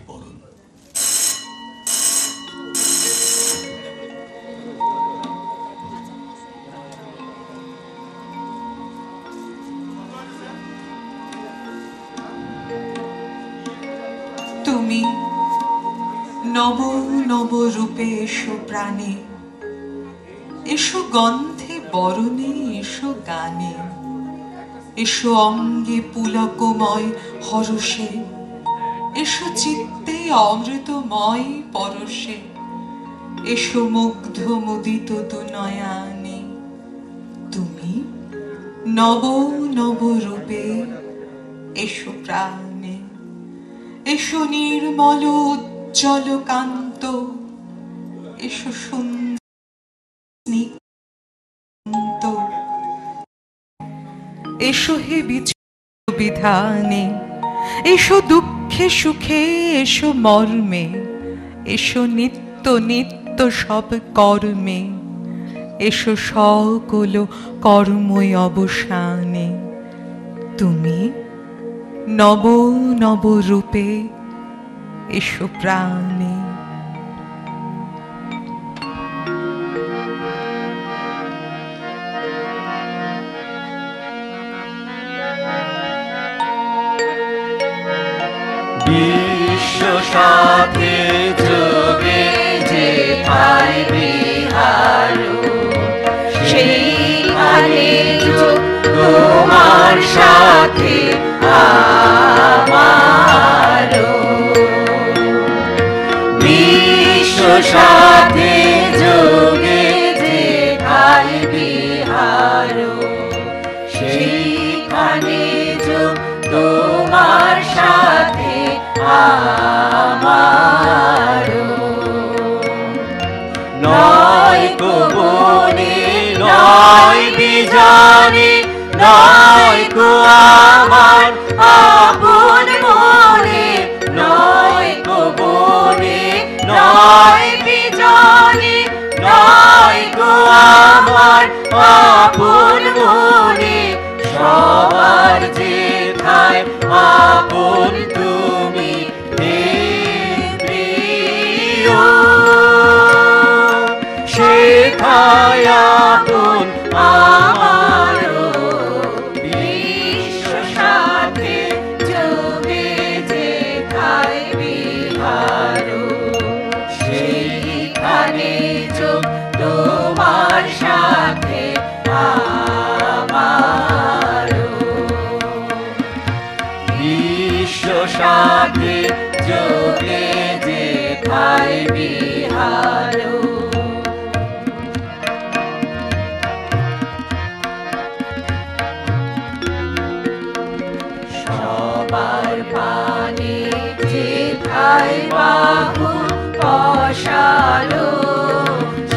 বরণ। তুমি নব নব রূপে এসো প্রাণে, এসো গন্ধে বরণে, এসো গানে, এসো অঙ্গে পুলকময় হরষে, এসো চিত্তে অমৃতময় পরশে, এসো মুগ্ধ মুদিত তু নয়ানে। তুমি নব নব রূপে এসো প্রাণে, এসো নির্মল উজ্জ্বল কান্ত, এসো স্নিগ্ধ, এসো হে বিধানে, এসো দুঃখে সুখে, এসো মর্মে, এসো নিত্য নিত্য সব কর্মে, এসো সকল কর্মই অবসানে। তুমি নব নব রূপে এসো প্রাণে। বিশ্ব সাথে যোগে যেথায় বিহার, সেইখানে যোগ তোমার সাথে আমার। বিশ্ব সাথে যোগে যেথায় বিহার, সেইখানে যোগ তোমার সাথে আমার। নয় কো বনে নয় বিজানে, নয় কো আমার আপন মনে, নয় কো বনে নয় বিজানে, নয় কো আমার আপন মনে। সবার যেথায় আপন তুমি হে প্রিয়, সেথায় আপন আমারও। বিশ্ব সাথে যোগে যেথায় বিহার, সেইখানে যোগ তোমার সাথে আমার। বিশ্ব সাথে যোগে যেথায় বিহার, সবার পানে যেথায় বাহু পশালো,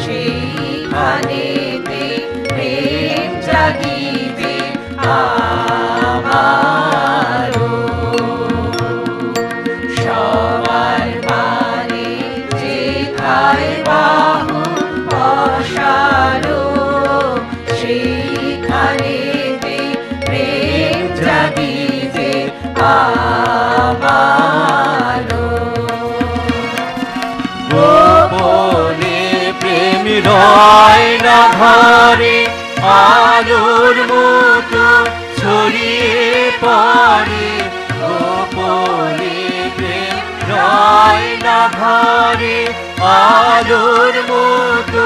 সেইখানেতে প্রেম জাগিবে আমার। সবার পানে যেথায় বাহু পশালো, সেইখানেতে প্রেম জাগিবে আমার। গোপনে প্রেম রয় না ঘরে, আলোর মতো ছড়িয়ে পড়ে। গোপনে প্রেম রয় না ঘরে, আলোর মতো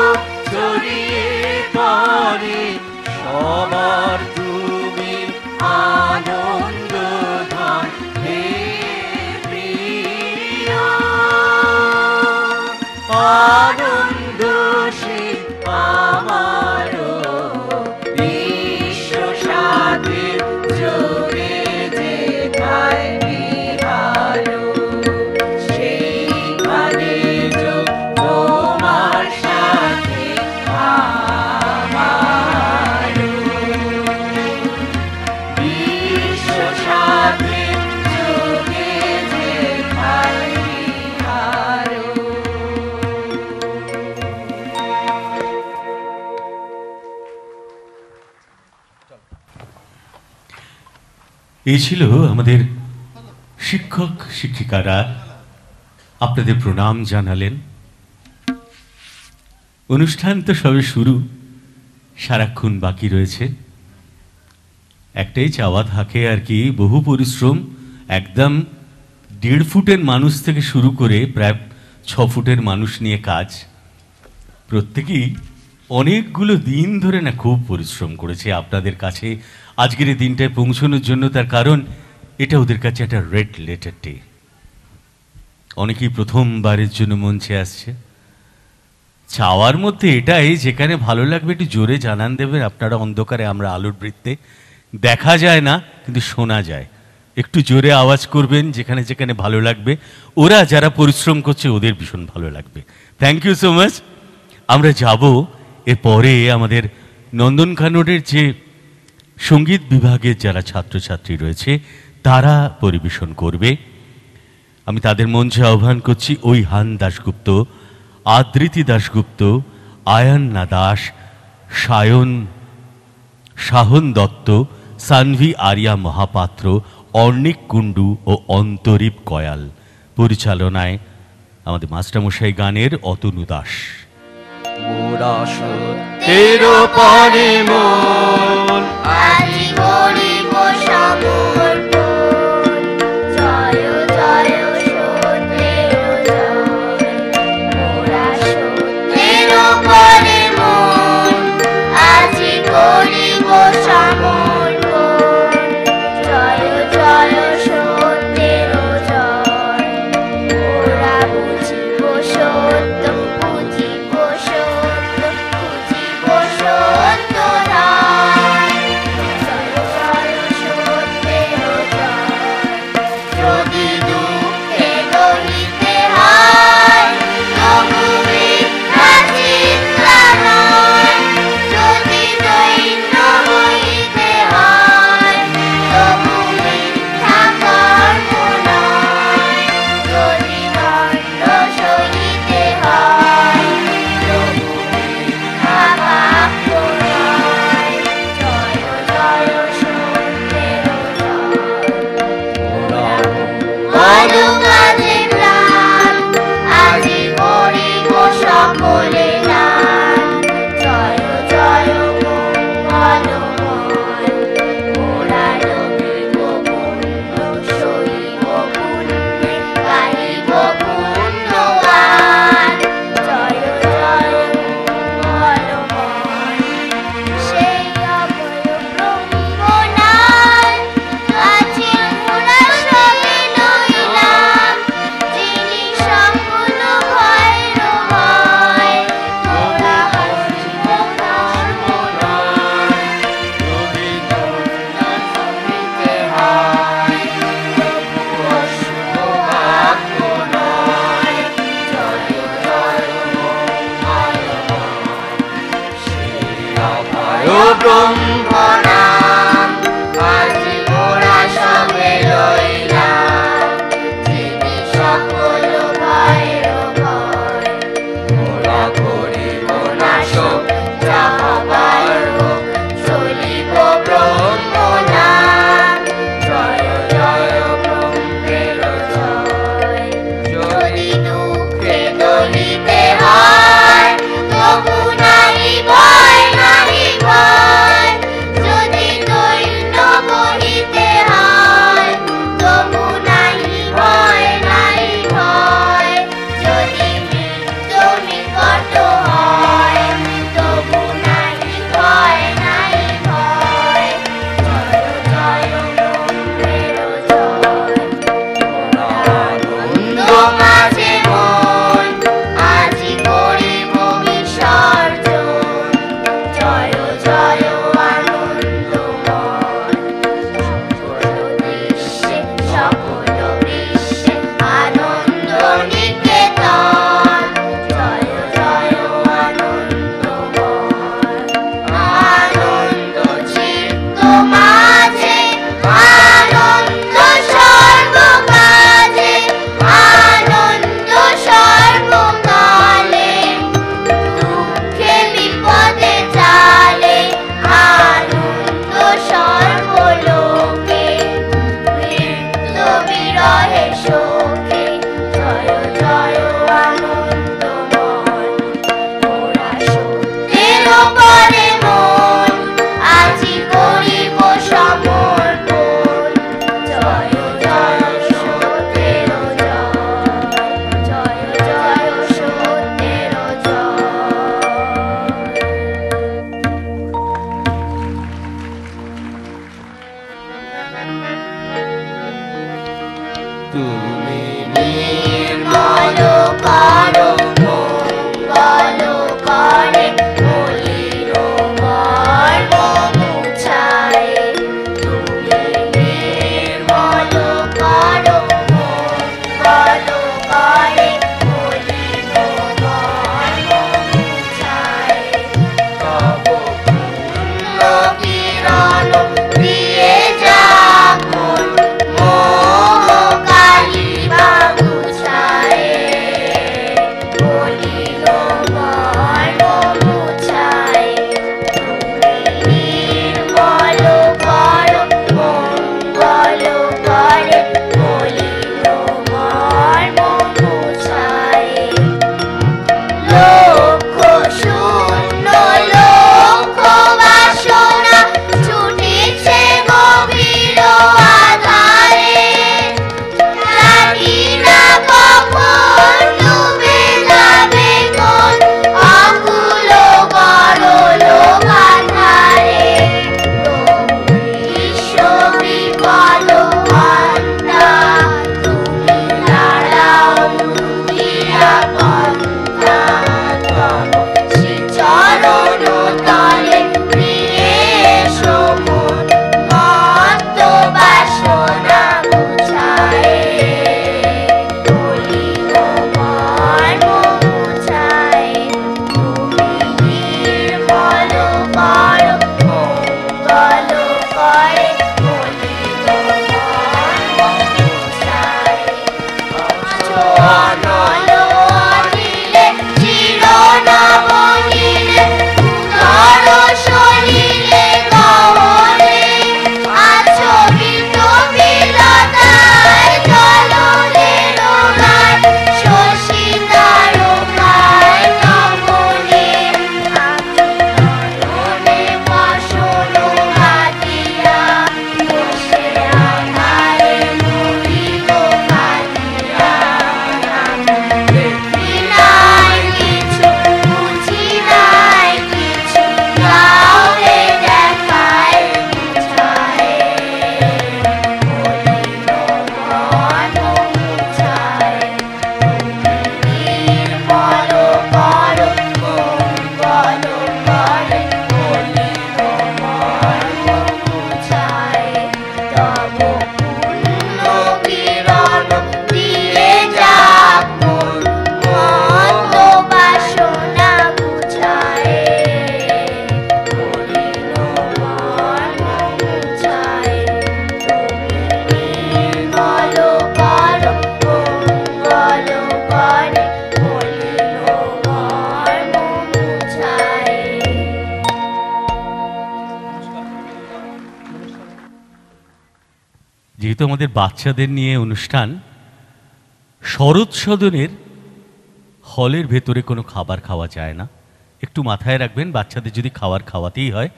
ছড়িয়ে পড়ে। সবার তুমি আনন্দ ধন হে প্রিয়, আনন্দ সে আমারও। বিশ্ব সাথে যোগে যেথায় বিহার, সেইখানে যোগ তোমার সাথে আমার। বিশ্ব সাথে যোগে যেথায় বিহার। এই ছিল আমাদের শিক্ষক শিক্ষিকারা আপনাদের প্রণাম জানালেন। অনুষ্ঠান তো সবে শুরু, সারাক্ষণ বাকি রয়েছে। একটাই চাওয়া থাকে আর কি, বহু পরিশ্রম, একদম 1.5 ফুটের মানুষ থেকে শুরু করে প্রায় 6 ফুটের মানুষ নিয়ে কাজ। প্রত্যেকেই অনেকগুলো দিন ধরে না খুব পরিশ্রম করেছে আপনাদের কাছে আজকের এই দিনটায় পৌঁছানোর জন্য। তার কারণ এটা ওদের কাছে একটা রেড লেটার ডে। অনেকেই প্রথমবারের জন্য মঞ্চে আসছে। চাওয়ার মধ্যে এটাই, যেখানে ভালো লাগবে একটু জোরে জানান দেবেন। আপনারা অন্ধকারে, আমরা আলোর বৃত্তে, দেখা যায় না কিন্তু শোনা যায়। একটু জোরে আওয়াজ করবেন যেখানে যেখানে ভালো লাগবে। ওরা যারা পরিশ্রম করছে ওদের ভীষণ ভালো লাগবে। Thank you so much. আমরা যাব এরপরে আমাদের নন্দনকাননের যে সঙ্গীত বিভাগের যারা ছাত্রছাত্রী রয়েছে তারা পরিবেশন করবে। আমি তাদের মঞ্চে আহ্বান করছি ঐহান দাশগুপ্ত, আদৃতি দাশগুপ্ত, আয়ান্না দাস, সাহন দত্ত, সানভি আরিয়া মহাপাত্র, অর্ণিক কুণ্ডু ও অন্তরীপ কয়াল। পরিচালনায় আমাদের মাস্টারমশাই গানের অতনু দাস। মোরা সত্যের পানে মন আজি করিব সমর্পণ। জয় জয় সত্যের জয়। মোরা সত্যের পানে মন আজি করিব সমর্পণ। জয় জয় সত্যের জয়। মোরা বুঝিব সত্য, বুঝিব সত্য, বুঝিব সত্য ধাম। জয় জয় করে মলিন মর্ম মুছায় তব পূর্ণ কিরণ দিয়ে যাপন মোহ কালিমা মুছায় মলিন মর্ম মুছায় তুমি নির্মল করো মঙ্গল করে মলিন মর্ম মুছায় লক্ষ শূন্য লক্ষ বাসনা ছুটেছে গভীর আধারে জানি না কখন ডুবে যাবে কোন অকুল গরল বাধারে বিশ্ব বিপদ হন্তা তুমি দাঁড়াও দুনিয়া পন্থা তব শ্রী চরণ তলে নিয়ে এসো মন মত্ত বাসনা মুছায় মলিন মর্ম মুছায় তুমি নির্মল করো মঙ্গল করে মলিন মর্ম মুছায় অনল অনিলে চির নবনীলে উদর সলিলে গহনে আচ্ছবিত বিলতায় জললের গায় শশী তারকায় নমনে আমি নয়নে বসন ঘাটিয়া বসে আধারে মরিব কাঁদিয়া দেখি নাই কিছু বুঝি নাই কিছু গাওরে দেখায় মুছায় মলিন মর্ম মুছায় তুমি নির্মল করো মঙ্গল করে মলিন মর্ম মুছায় তব পূর্ণ কিরণ দিয়ে যাপন মত বাসনা মুছায় মলিন মর্ম মুছায় তুমি নির্মল করো মঙ্গল করে মলিন মর্ম মুছায়। যেহেতু আমাদের বাচ্চাদের নিয়ে অনুষ্ঠান, শরৎ সদনের হলের ভেতরে কোনো খাবার খাওয়া যায় না। একটু মাথায় রাখবেন, বাচ্চাদের যদি খাবার খাওয়াতেই হয়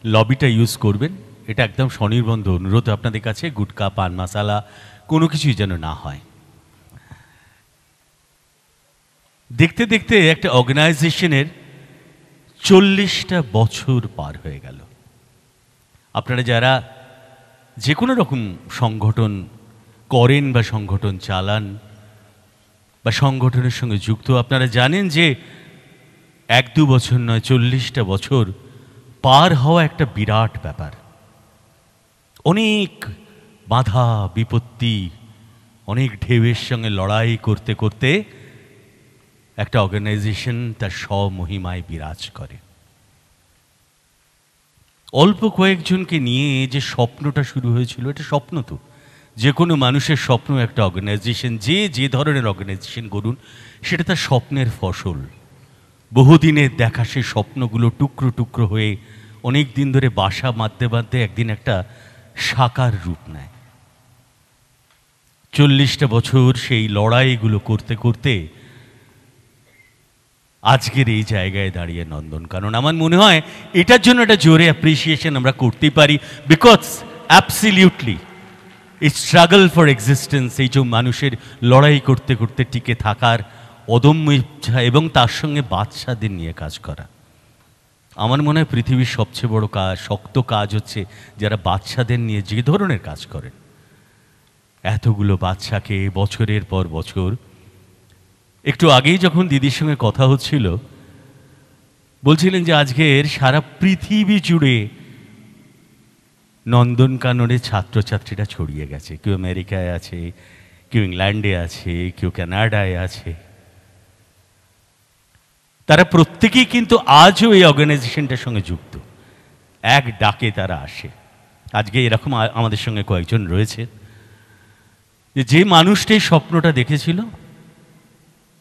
লবিটা ইউজ করবেন। এটা একদম স্বনির্বন্ধ অনুরোধ আপনাদের কাছে। গুটকা পান মশালা কোনো কিছুই যেন না হয়। দেখতে দেখতে একটা অর্গানাইজেশনের 40টা বছর পার হয়ে গেল। আপনারা যারা যে কোনো রকম সংগঠন করেন বা সংগঠন চালান বা সংগঠনের সঙ্গে যুক্ত, আপনারা জানেন যে 1-2 বছর নয়, 40টা বছর পার হওয়া একটা বিরাট ব্যাপার। অনেক বাধা বিপত্তি, অনেক ঢেউয়ের সঙ্গে লড়াই করতে করতে একটা অর্গানাইজেশন তার স্বমহিমায় বিরাজ করে। অল্প কয়েকজনকে নিয়ে যে স্বপ্নটা শুরু হয়েছিল, এটা স্বপ্ন তো যে কোনো মানুষের স্বপ্ন একটা অর্গানাইজেশন, যে ধরনের অর্গানাইজেশন করুন সেটা তার স্বপ্নের ফসল। বহুদিনের দেখা সেই স্বপ্নগুলো টুকরো টুকরো হয়ে অনেক দিন ধরে বাসা বাঁধতে বাঁধতে একদিন একটা সাকার রূপ নেয়। 40টা বছর সেই লড়াইগুলো করতে করতে আজকের এই জায়গায় দাঁড়িয়ে নন্দনকানন। আমার মনে হয় এটার জন্য একটা জোরে অ্যাপ্রিসিয়েশন আমরা করতেই পারি, বিকজ অ্যাবসলিউটলি এই স্ট্রাগল ফর এক্সিস্টেন্স, এই যে মানুষের লড়াই করতে করতে টিকে থাকার অদম্য ইচ্ছা এবং তার সঙ্গে বাচ্চাদের নিয়ে কাজ করা, আমার মনে হয় পৃথিবীর সবচেয়ে বড় কাজ, শক্ত কাজ হচ্ছে যারা বাচ্চাদের নিয়ে যে ধরনের কাজ করেন। এতগুলো বাচ্চাকে বছরের পর বছর, একটু আগেই যখন দিদির সঙ্গে কথা হচ্ছিল বলছিলেন যে আজকের সারা পৃথিবী জুড়ে নন্দনকাননের ছাত্রছাত্রীরা ছড়িয়ে গেছে। কেউ আমেরিকায় আছে, কেউ ইংল্যান্ডে আছে, কেউ কানাডায় আছে। তারা প্রত্যেকেই কিন্তু আজও এই অর্গানাইজেশনটার সঙ্গে যুক্ত, এক ডাকে তারা আসে। আজকে এরকম আমাদের সঙ্গে কয়েকজন রয়েছে, যে মানুষটাই স্বপ্নটা দেখেছিল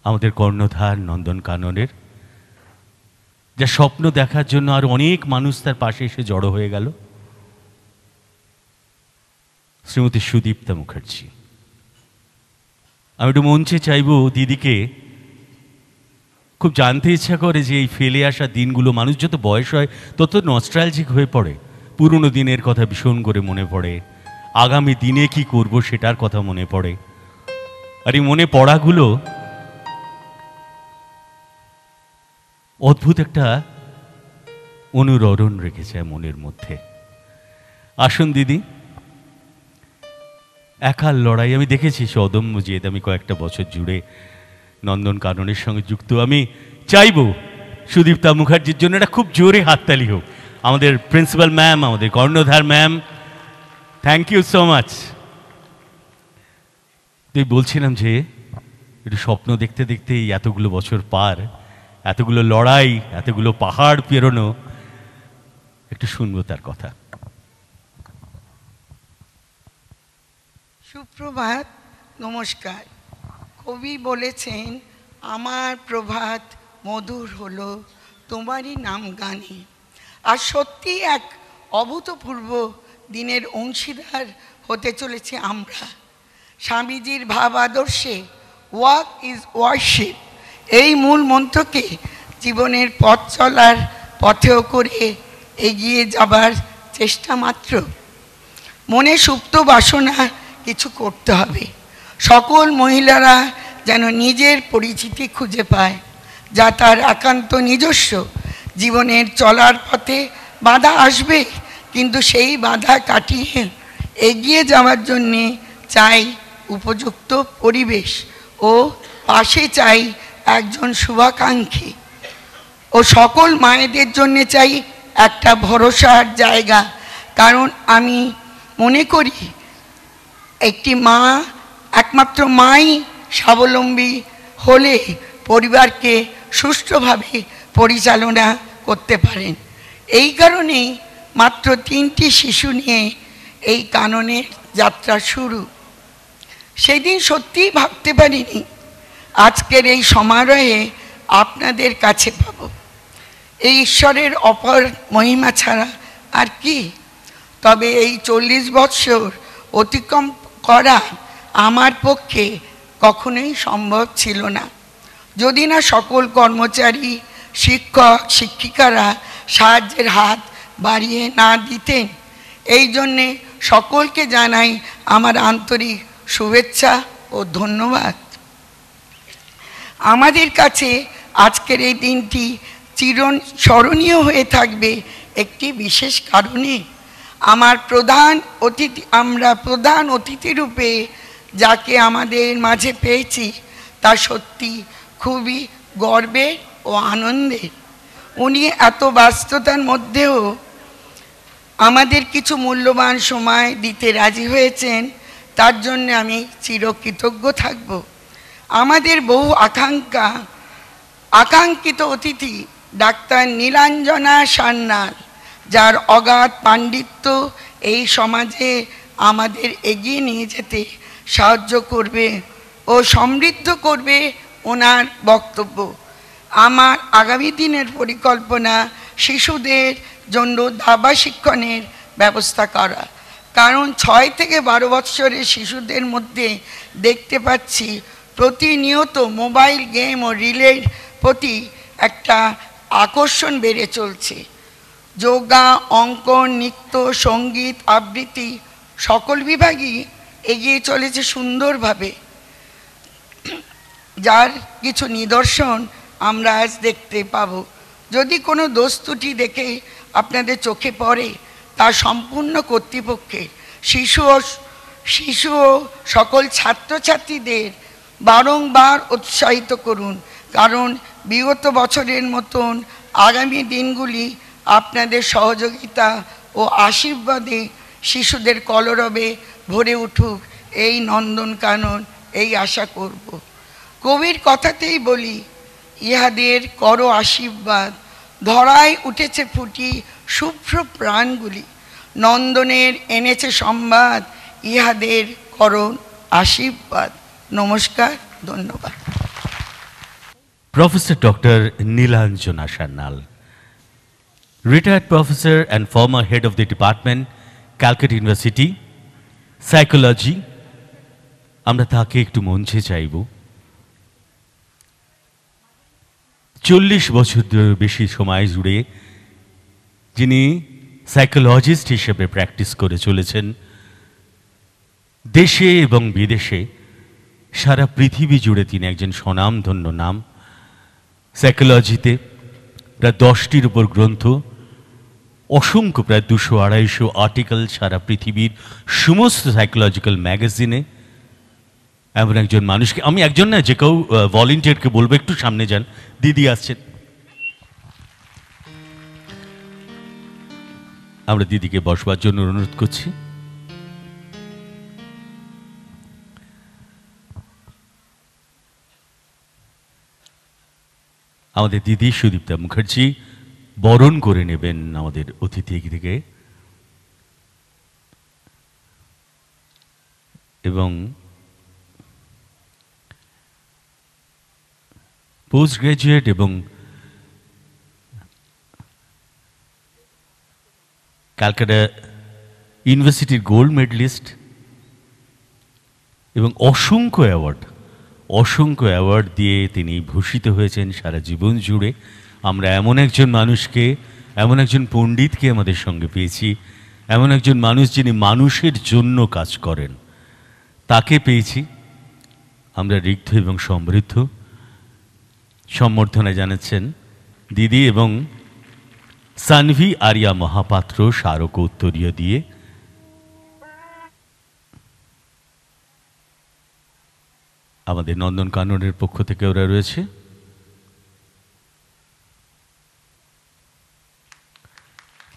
আমাদের কর্ণধার নন্দনকাননের, যা স্বপ্ন দেখার জন্য আর অনেক মানুষ তার পাশে এসে জড়ো হয়ে গেল, শ্রীমতী সুদীপ্তা মুখার্জি। আমি একটু মঞ্চে চাইব দিদিকে, খুব জানতে ইচ্ছা করে যে এই ফেলে আসা দিনগুলো, মানুষ যত বয়স হয় তত নস্টালজিক হয়ে পড়ে, পুরনো দিনের কথা ভীষণ করে মনে পড়ে, আগামী দিনে কি করব সেটার কথা মনে পড়ে। আর এই মনে পড়াগুলো অদ্ভুত একটা অনুরণন রেখেছে মনের মধ্যে। আসুন দিদি, একার লড়াই আমি দেখেছি সে অদম্য জেদ। আমি কয়েকটা বছর জুড়ে নন্দনকাননের সঙ্গে যুক্ত। আমি চাইব সুদীপ্তা মুখার্জির জন্য একটা খুব জোরে হাততালি হোক। আমাদের প্রিন্সিপাল ম্যাম, আমাদের কর্ণধার ma'am, thank you so much. তুই বলছিলাম যে একটু স্বপ্ন দেখতে দেখতে এতগুলো বছর পার, এতগুলো লড়াই, এতগুলো পাহাড় পেরোনো, একটু শুনবো তার কথা। সুপ্রভাত, নমস্কার। কবি বলেছেন, আমার প্রভাত মধুর হলো তোমারই নাম গানে। আর সত্যি এক অভূতপূর্ব দিনের অংশীদার হতে চলেছে আমরা। স্বামীজির ভাব আদর্শে ওয়াক ইজ ওয়ার্শিপ, এই মূল মন্ত্রকে জীবনের পথ চলার পথেও করে এগিয়ে যাবার চেষ্টা মাত্র। মনে সুপ্ত বাসনা কিছু করতে হবে। সকল মহিলারা যেন নিজের পরিচিতি খুঁজে পায়, যা তার একান্ত নিজস্ব। জীবনের চলার পথে বাধা আসবে, কিন্তু সেই বাধা কাটিয়ে এগিয়ে যাওয়ার জন্যে চাই উপযুক্ত পরিবেশ ও পাশে চাই একজন শুভাকাঙ্ক্ষী। ও সকল মায়েদের জন্য চাই একটা ভরসার জায়গা। কারণ আমি মনে করি একটি মা, একমাত্র মাই স্বাবলম্বী হলে পরিবারকে সুষ্ঠুভাবে পরিচালনা করতে পারেন। এই কারণেই মাত্র 3টি শিশু নিয়ে এই কাননের যাত্রা শুরু। সেদিন সত্যিই ভাবতে পারিনি আজকের এই সমারোহে আপনাদের কাছে পাব। এই ঈশ্বরের অপর মহিমা ছাড়া আর কি। তবে এই 40 বৎসর অতিক্রম করা আমার পক্ষে কখনোই সম্ভব ছিল না, যদি না সকল কর্মচারী, শিক্ষক, শিক্ষিকারা সাহায্যের হাত বাড়িয়ে না দিতেন। এই জন্যে সকলকে জানাই আমার আন্তরিক শুভেচ্ছা ও ধন্যবাদ। আমাদের কাছে আজকের এই দিনটি চিরস্মরণীয় হয়ে থাকবে একটি বিশেষ কারণে। আমরা প্রধান অতিথি রূপে যাকে আমাদের মাঝে পেয়েছি তা সত্যি খুবই গর্বের ও আনন্দের। উনি এত ব্যস্ততার মধ্যেও আমাদের কিছু মূল্যবান সময় দিতে রাজি হয়েছেন, তার জন্য আমি চিরকৃতজ্ঞ থাকব। আমাদের বহু আকাঙ্ক্ষিত অতিথি ডাক্তার নীলাঞ্জনা সান্যাল, যার অগাধ পাণ্ডিত্য এই সমাজে আমাদের এগিয়ে নিয়ে যেতে সাহায্য করবে ও সমৃদ্ধ করবে ওনার বক্তব্য। আমার আগামী দিনের পরিকল্পনা শিশুদের জন্য দাবা শিক্ষণের ব্যবস্থা করা। কারণ 6 থেকে 12 বৎসরের শিশুদের মধ্যে দেখতে পাচ্ছি প্রতিনিয়ত মোবাইল গেম ও রিলের প্রতি একটা আকর্ষণ বেড়ে চলছে। যোগা, অঙ্কন, নৃত্য, সঙ্গীত, আবৃত্তি সকল বিভাগই এগিয়ে চলেছে সুন্দরভাবে, যার কিছু নিদর্শন আমরা আজ দেখতে পাব। যদি কোনো দোষ ত্রুটি দেখে আপনাদের চোখে পড়ে, তা সম্পূর্ণ কর্তৃপক্ষের। শিশু ও সকল ছাত্রছাত্রীদের বারংবার উৎসাহিত করুন, কারণ বিগত বছরের মতন আগামী দিনগুলি আপনাদের সহযোগিতা ও আশীর্বাদে শিশুদের কলরবে ভরে উঠুক এই নন্দনকানন এই আশা করব। কবির কথাতেই বলি, ইহাদের করো আশীর্বাদ, ধরায় উঠেছে ফুটি শুভ্র প্রাণগুলি, নন্দনের এনেছে সংবাদ, ইহাদের করো আশীর্বাদ। নমস্কার, ধন্যবাদ। Professor Dr. Nilanjana Sannal, retired professor and former head of the department, Calcutta University, Psychology. আমরা তাকে একটু মঞ্চে চাইব। 40 বছর বেশি সময় জুড়ে যিনি সাইকোলজিস্ট হিসেবে প্র্যাকটিস করে চলেছেন, দেশে এবং বিদেশে সারা পৃথিবী জুড়ে তিনি একজন স্বনামধন্য নাম। সাইকোলজিতে প্রায় 10টির উপর গ্রন্থ, অসংখ্য প্রায় 200-250 আর্টিকেল সারা পৃথিবীর সমস্ত সাইকোলজিক্যাল ম্যাগাজিনে। এমন একজন মানুষকে আমি একজন না, যে কেউ ভলেন্টিয়ারকে বলবো একটু সামনে যান। দিদি আসছেন, আমরা দিদিকে বসবার জন্য অনুরোধ করছি। আমাদের দিদি সুদীপ্তা মুখার্জি বরণ করে নেবেন আমাদের অতিথি থেকে, এবং পোস্ট গ্রাজুয়েট এবং ক্যালকাটা ইউনিভার্সিটির গোল্ড মেডেলিস্ট এবং অসংখ্য অ্যাওয়ার্ড দিয়ে তিনি ভূষিত হয়েছেন সারা জীবন জুড়ে। আমরা এমন একজন মানুষকে, এমন একজন পণ্ডিতকে আমাদের সঙ্গে পেয়েছি, এমন একজন মানুষ যিনি মানুষের জন্য কাজ করেন, তাকে পেয়েছি। আমরা ঋদ্ধ এবং সমৃদ্ধ। সম্বর্ধনা জানাচ্ছেন দিদি এবং সানভি আরিয়া মহাপাত্র স্মারক উত্তরীয় দিয়ে। আমাদের নন্দনকাননের পক্ষ থেকে ওরা রয়েছে।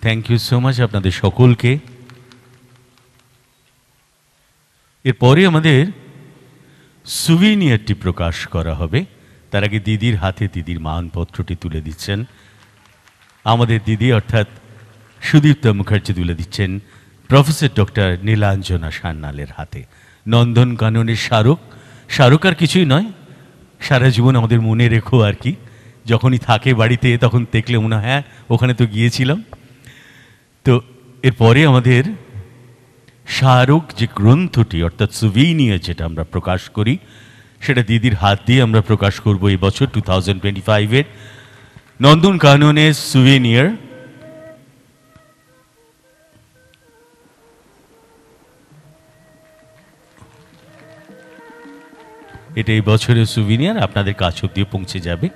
থ্যাংক ইউ সো মাচ আপনাদের সকলকে। এরপরে আমাদের সুভিনিয়ারটি প্রকাশ করা হবে। তার আগে দিদির হাতে দিদির মানপত্রটি তুলে দিচ্ছেন আমাদের দিদি, অর্থাৎ সুদীপ্তা মুখার্জি তুলে দিচ্ছেন প্রফেসর ডক্টর নীলাঞ্জনা সান্যালের হাতে। নন্দনকাননের স্মারক আর কিছুই নয়, সারা জীবন আমাদের মনে রেখো আর কি। যখনই থাকে বাড়িতে তখন দেখলে মনে হয় হ্যাঁ ওখানে তো গিয়েছিলাম। তো এরপরে আমাদের স্মারক যে গ্রন্থটি, অর্থাৎ সুভিনিয়ার যেটা আমরা প্রকাশ করি, সেটা দিদির হাত দিয়ে আমরা প্রকাশ করব এই বছর 2025-এর নন্দনকাননের সুভিনিয়ার। এটা এই বছরের সুভিনিয়ার আপনাদের কাছ অব্দি পৌঁছে যাবে।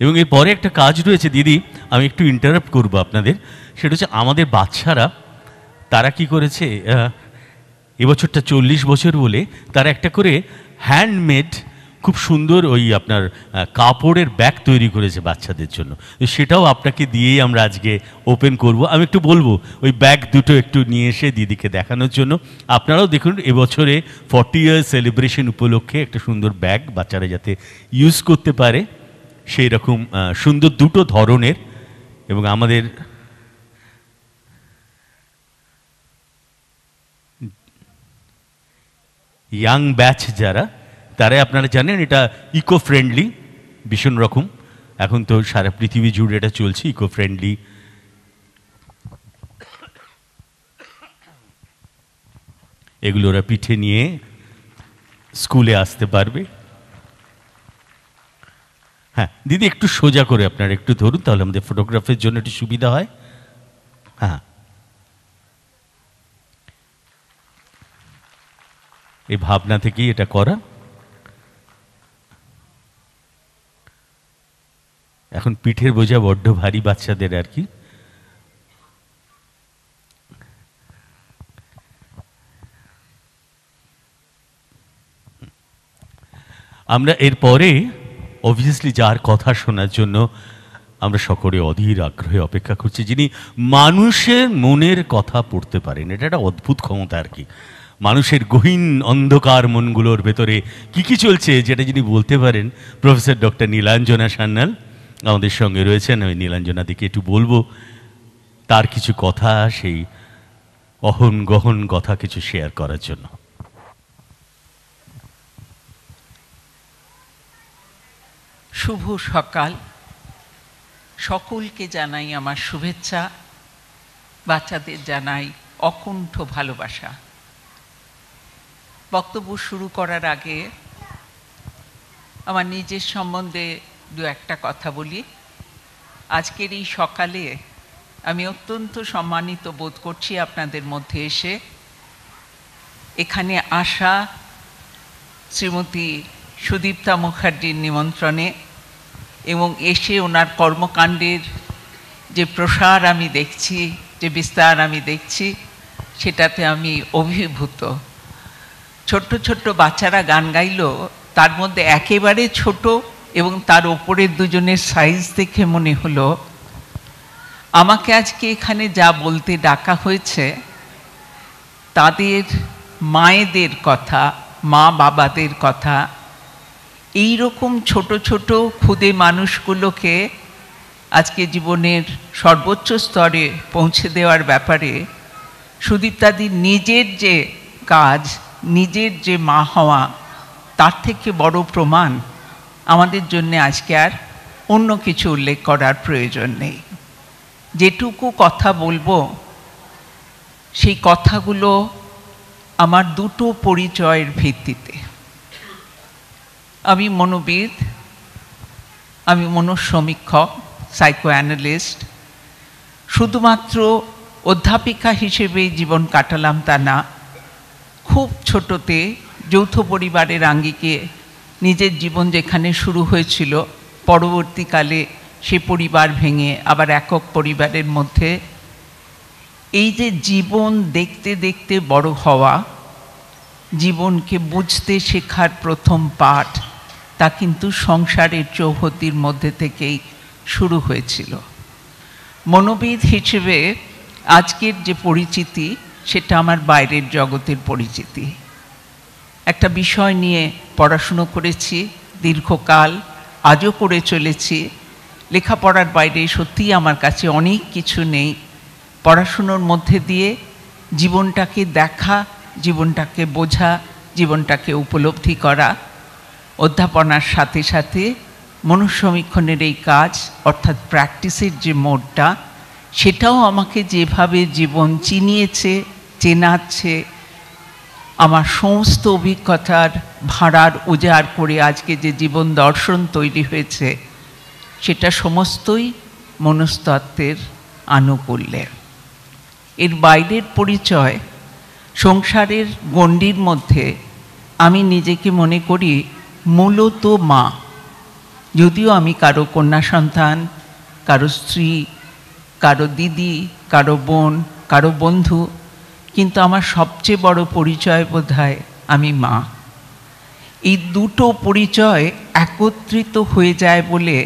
এবং এরপরে একটা কাজ রয়েছে দিদি, আমি একটু ইন্টারাপ্ট করব আপনাদের। সেটা হচ্ছে আমাদের বাচ্চারা তারা কি করেছে, এবছরটা 40 বছর বলে তারা একটা করে হ্যান্ডমেড খুব সুন্দর ওই আপনার কাপড়ের ব্যাগ তৈরি করেছে বাচ্চাদের জন্য। সেটাও আপনাকে দিয়েই আমরা আজকে ওপেন করব। আমি একটু বলবো ওই ব্যাগ দুটো একটু নিয়ে এসে দিদিকে দেখানোর জন্য। আপনারাও দেখুন এবছরে 40 ইয়ার সেলিব্রেশন উপলক্ষে একটা সুন্দর ব্যাগ বাচ্চারা যাতে ইউজ করতে পারে সেই রকম সুন্দর দুটো ধরনের। এবং আমাদের ইয়াং ব্যাচ যারা, তারাই আপনারা জানেন এটা ইকো ফ্রেন্ডলি ভীষণ রকম। এখন তো সারা পৃথিবী জুড়ে এটা চলছে ইকো ফ্রেন্ডলি। এগুলো ওরা পিঠে নিয়ে স্কুলে আসতে পারবে। হ্যাঁ দিদি একটু সোজা করে আপনারা একটু ধরুন, তাহলে আমাদের ফটোগ্রাফের জন্য একটু সুবিধা হয়। হ্যাঁ এই ভাবনা থেকেই এটা করা। এখন পিঠের বোঝা বড্ড ভারী বাচ্চাদের আর কি। আমরা এরপরে অবভিয়াসলি যার কথা শোনার জন্য আমরা সকলে অধীর আগ্রহে অপেক্ষা করছি, যিনি মানুষের মনের কথা পড়তে পারেন। এটা একটা অদ্ভুত ক্ষমতা আর কি। মানুষের গহীন অন্ধকার মনগুলোর ভেতরে কি চলছে, যেটা যিনি বলতে পারেন, প্রফেসর ডক্টর নীলাঞ্জনা সান্যাল আমাদের সঙ্গে রয়েছেন। আমি নীলাঞ্জনা দিকে একটু বলবো তার কিছু কথা, সেই অহন গহন কথা কিছু শেয়ার করার জন্য। শুভ সকাল, সকলকে জানাই আমার শুভেচ্ছা, বাচ্চাদের জানাই অকুণ্ঠ ভালোবাসা। বক্তব্য শুরু করার আগে আমার নিজের সম্বন্ধে দু একটা কথা বলি। আজকের এই সকালে আমি অত্যন্ত সম্মানিত বোধ করছি আপনাদের মধ্যে এসে। এখানে আসা শ্রীমতী সুদীপ্তা মুখার্জির নিমন্ত্রণে এবং এসে ওনার কর্মকাণ্ডের যে প্রসার আমি দেখছি, যে বিস্তার আমি দেখছি, সেটাতে আমি অভিভূত। ছোট্ট ছোট্ট বাচ্চারা গান গাইল, তার মধ্যে একেবারে ছোট এবং তার ওপরের দুজনের সাইজ দেখে মনে হলো আমাকে আজকে এখানে যা বলতে ডাকা হয়েছে তাদের মায়েদের কথা, মা বাবাদের কথা। এই রকম ছোট ছোট ক্ষুদে মানুষগুলোকে আজকে জীবনের সর্বোচ্চ স্তরে পৌঁছে দেওয়ার ব্যাপারে সুদীপ্তাদির নিজের যে কাজ, নিজের যে মা হওয়া, তার থেকে বড় প্রমাণ আমাদের জন্য আজকে আর অন্য কিছু উল্লেখ করার প্রয়োজন নেই। যেটুকু কথা বলবো সেই কথাগুলো আমার দুটো পরিচয়ের ভিত্তিতে। আমি মনোবিদ, আমি মনঃসমীক্ষক, সাইকোঅ্যানালিস্ট। শুধুমাত্র অধ্যাপিকা হিসেবে জীবন কাটালাম তা না, খুব ছোটতে যৌথ পরিবারের আঙ্গিকে নিজের জীবন যেখানে শুরু হয়েছিল, পরবর্তীকালে সে পরিবার ভেঙে আবার একক পরিবারের মধ্যে। এই যে জীবন দেখতে দেখতে বড় হওয়া, জীবনকে বুঝতে শেখার প্রথম পাঠ, তা কিন্তু সংসারের চৌহদ্দির মধ্যে থেকেই শুরু হয়েছিল। মনোবিদ হিসেবে আজকের যে পরিচিতি, সেটা আমার বাইরের জগতের পরিচিতি। একটা বিষয় নিয়ে পড়াশুনো করেছি দীর্ঘকাল, আজও করে চলেছি। লেখাপড়ার বাইরে সত্যিই আমার কাছে অনেক কিছু নেই। পড়াশুনোর মধ্যে দিয়ে জীবনটাকে দেখা, জীবনটাকে বোঝা, জীবনটাকে উপলব্ধি করা। অধ্যাপনার সাথে সাথে মনঃসমীক্ষণের এই কাজ, অর্থাৎ প্র্যাকটিসের যে মোডটা, সেটাও আমাকে যেভাবে জীবন চিনিয়েছে, চেনাচ্ছে, আমার সমস্ত অভিজ্ঞতার ভাড়ার উজাড় করে আজকে যে জীবন দর্শন তৈরি হয়েছে, সেটা সমস্তই মনস্তত্ত্বের আনুকূল্যে। এর বাইরের পরিচয়, সংসারের গণ্ডির মধ্যে আমি নিজেকে মনে করি মূলত মা। যদিও আমি কারো কন্যা সন্তান, কারো স্ত্রী, কারো দিদি, কারো বোন, কারো বন্ধু, কিন্তু আমার সবচেয়ে বড় পরিচয় বোধহয় আমি মা। এই দুটো পরিচয় একত্রিত হয়ে যায় বলে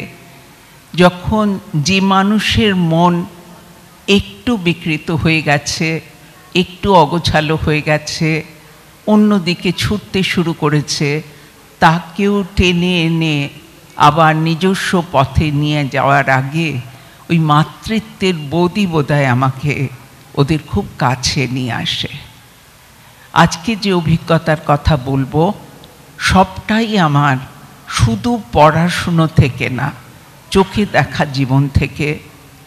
যখন যে মানুষের মন একটু বিকৃত হয়ে গেছে, একটু অগোছালো হয়ে গেছে, অন্যদিকে ছুটতে শুরু করেছে, তাকেও টেনে এনে আবার নিজস্ব পথে নিয়ে যাওয়ার আগে ওই মাতৃত্বের বোধই বোধহয় আমাকে ওদের খুব কাছে নিয়ে আসে। আজকে যে অভিজ্ঞতার কথা বলবো, সবটাই আমার শুধু পড়াশুনো থেকে না, চোখে দেখা জীবন থেকে,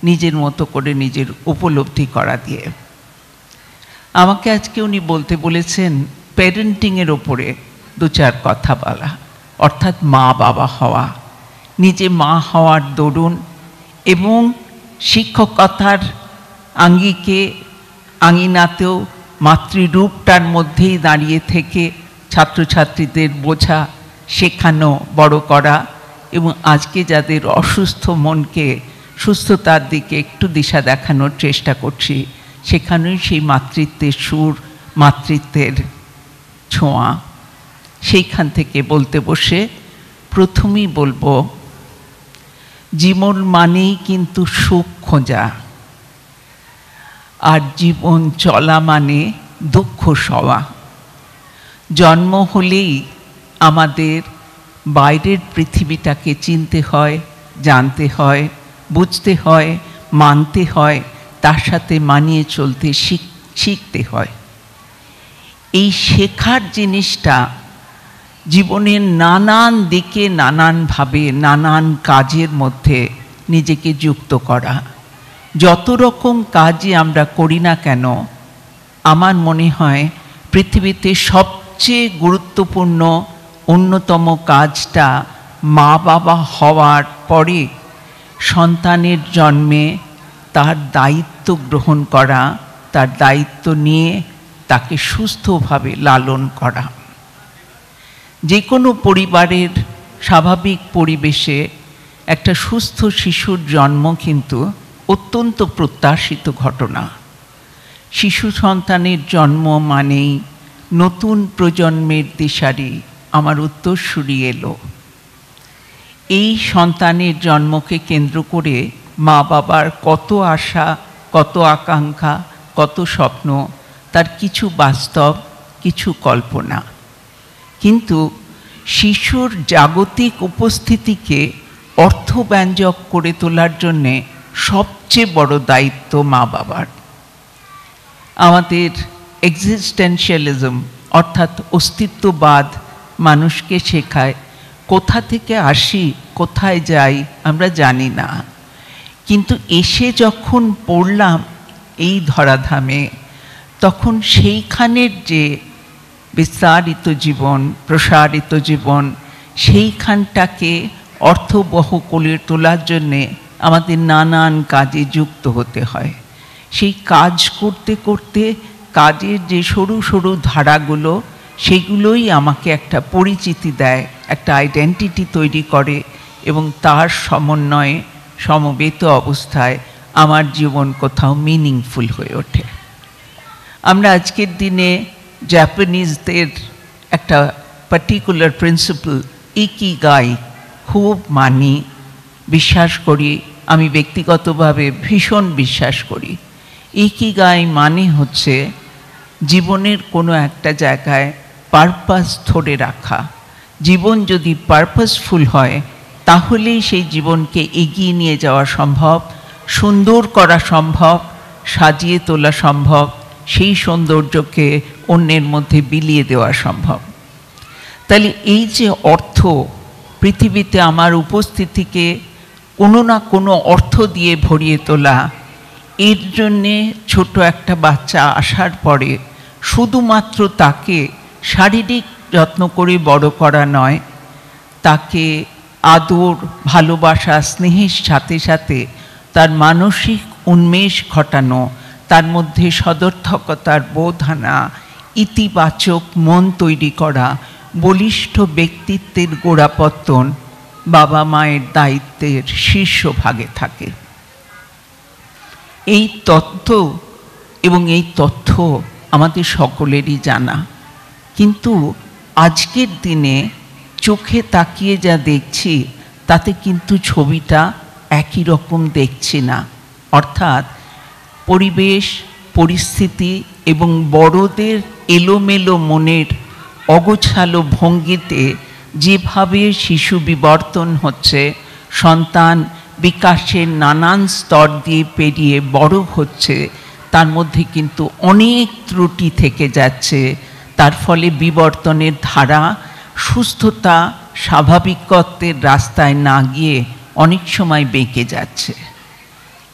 নিজের মতো করে নিজের উপলব্ধি করা দিয়ে। আমাকে আজকে উনি বলতে বলেছেন প্যারেন্টিংয়ের ওপরে দু চার কথা বলা, অর্থাৎ মা বাবা হওয়া, নিজে মা হওয়ার দরুন এবং শিক্ষকতার আঙিনাতেও মাতৃরূপটার মধ্যেই দাঁড়িয়ে থেকে ছাত্রছাত্রীদের বোঝা, শেখানো, বড় করা, এবং আজকে যাদের অসুস্থ মনকে সুস্থতার দিকে একটু দিশা দেখানোর চেষ্টা করছি, সেখানেই সেই মাতৃত্বের সুর, মাতৃত্বের ছোঁয়া। সেইখান থেকে বলতে বসে প্রথমেই বলবো, জীবন মানেই কিন্তু সুখ খোঁজা, আর জীবন চলা মানে দুঃখ সওয়া। জন্ম হলেই আমাদের বাইরের পৃথিবীটাকে চিনতে হয়, জানতে হয়, বুঝতে হয়, মানতে হয়, তার সাথে মানিয়ে চলতে শিখতে হয়। এই শেখার জিনিসটা জীবনের নানান দিকে, নানানভাবে, নানান কাজের মধ্যে নিজেকে যুক্ত করা। যত রকম কাজই আমরা করি না কেন, আমার মনে হয় পৃথিবীতে সবচেয়ে গুরুত্বপূর্ণ অন্যতম কাজটা মা বাবা হওয়ার পরে সন্তানের জন্মে তার দায়িত্ব গ্রহণ করা, তার দায়িত্ব নিয়ে তাকে সুস্থভাবে লালন করা। যে কোনো পরিবারের স্বাভাবিক পরিবেশে একটা সুস্থ শিশুর জন্ম কিন্তু অত্যন্ত প্রত্যাশিত ঘটনা। শিশু সন্তানের জন্ম মানেই নতুন প্রজন্মের দিশারি আমার উত্তরসূরি এলো। এই সন্তানের জন্মকে কেন্দ্র করে মা বাবার কত আশা, কত আকাঙ্ক্ষা, কত স্বপ্ন, তার কিছু বাস্তব, কিছু কল্পনা। কিন্তু শিশুর জাগতিক উপস্থিতিকে অর্থব্যঞ্জক করে তোলার জন্যে সবচেয়ে বড় দায়িত্ব মা বাবার। আমাদের এক্সিস্টেন্সিয়ালিজম অর্থাৎ অস্তিত্ববাদ মানুষকে শেখায় কোথা থেকে আসি, কোথায় যাই আমরা জানি না, কিন্তু এসে যখন পড়লাম এই ধরাধামে, তখন সেইখানের যে বিস্তারিত জীবন, প্রসারিত জীবন, সেইখানটাকে অর্থবহ করে তোলার জন্যে আমাদের নানান কাজে যুক্ত হতে হয়। সেই কাজ করতে করতে কাজের যে সরু সরু ধারাগুলো, সেগুলোই আমাকে একটা পরিচিতি দেয়, একটা আইডেন্টিটি তৈরি করে, এবং তার সমন্বয়ে সমবেত অবস্থায় আমার জীবন কোথাও মিনিংফুল হয়ে ওঠে। আমরা আজকের দিনে জাপানিজদের একটা পার্টিকুলার প্রিন্সিপাল ইকিগাই খুব মানি, বিশ্বাস করি, আমি ব্যক্তিগতভাবে ভীষণ বিশ্বাস করি। ইকিগাই মানে হচ্ছে জীবনের কোনো একটা জায়গায় পারপাস ধরে রাখা। জীবন যদি পারপাসফুল হয় তাহলেই সেই জীবনকে এগিয়ে নিয়ে যাওয়া সম্ভব, সুন্দর করা সম্ভব, সাজিয়ে তোলা সম্ভব, সেই সৌন্দর্যকে অন্যের মধ্যে বিলিয়ে দেওয়া সম্ভব। তাহলে এই যে অর্থ, পৃথিবীতে আমার উপস্থিতিকে কোনো না কোনো অর্থ দিয়ে ভরিয়ে তোলা, এর জন্যে ছোট একটা বাচ্চা আসার পরে শুধুমাত্র তাকে শারীরিক যত্ন করে বড় করা নয়, তাকে আদর, ভালোবাসা, স্নেহের সাথে সাথে তার মানসিক উন্মেষ ঘটানো, তার মধ্যে সদর্থকতার বোধ আনা, ইতিবাচক মন তৈরি করা, বলিষ্ঠ ব্যক্তিত্বের গোড়াপত্তন বাবা মায়ের দায়িত্বের শীর্ষভাগে থাকে। এই তত্ত্ব এবং এই তথ্য আমাদের সকলেরই জানা, কিন্তু আজকের দিনে চোখে তাকিয়ে যা দেখছি তাতে কিন্তু ছবিটা একই রকম দেখছি না। অর্থাৎ পরিবেশ, পরিস্থিতি এবং বড়দের এলোমেলো মনের অগোছালো ভঙ্গিতে যেভাবে শিশু বিবর্তন হচ্ছে, সন্তান বিকাশের নানান স্তর দিয়ে পেরিয়ে বড় হচ্ছে, তার মধ্যে কিন্তু অনেক ত্রুটি থেকে যাচ্ছে। তার ফলে বিবর্তনের ধারা সুস্থতা, স্বাভাবিকত্বের রাস্তায় না গিয়ে অনেক সময় বেঁকে যাচ্ছে।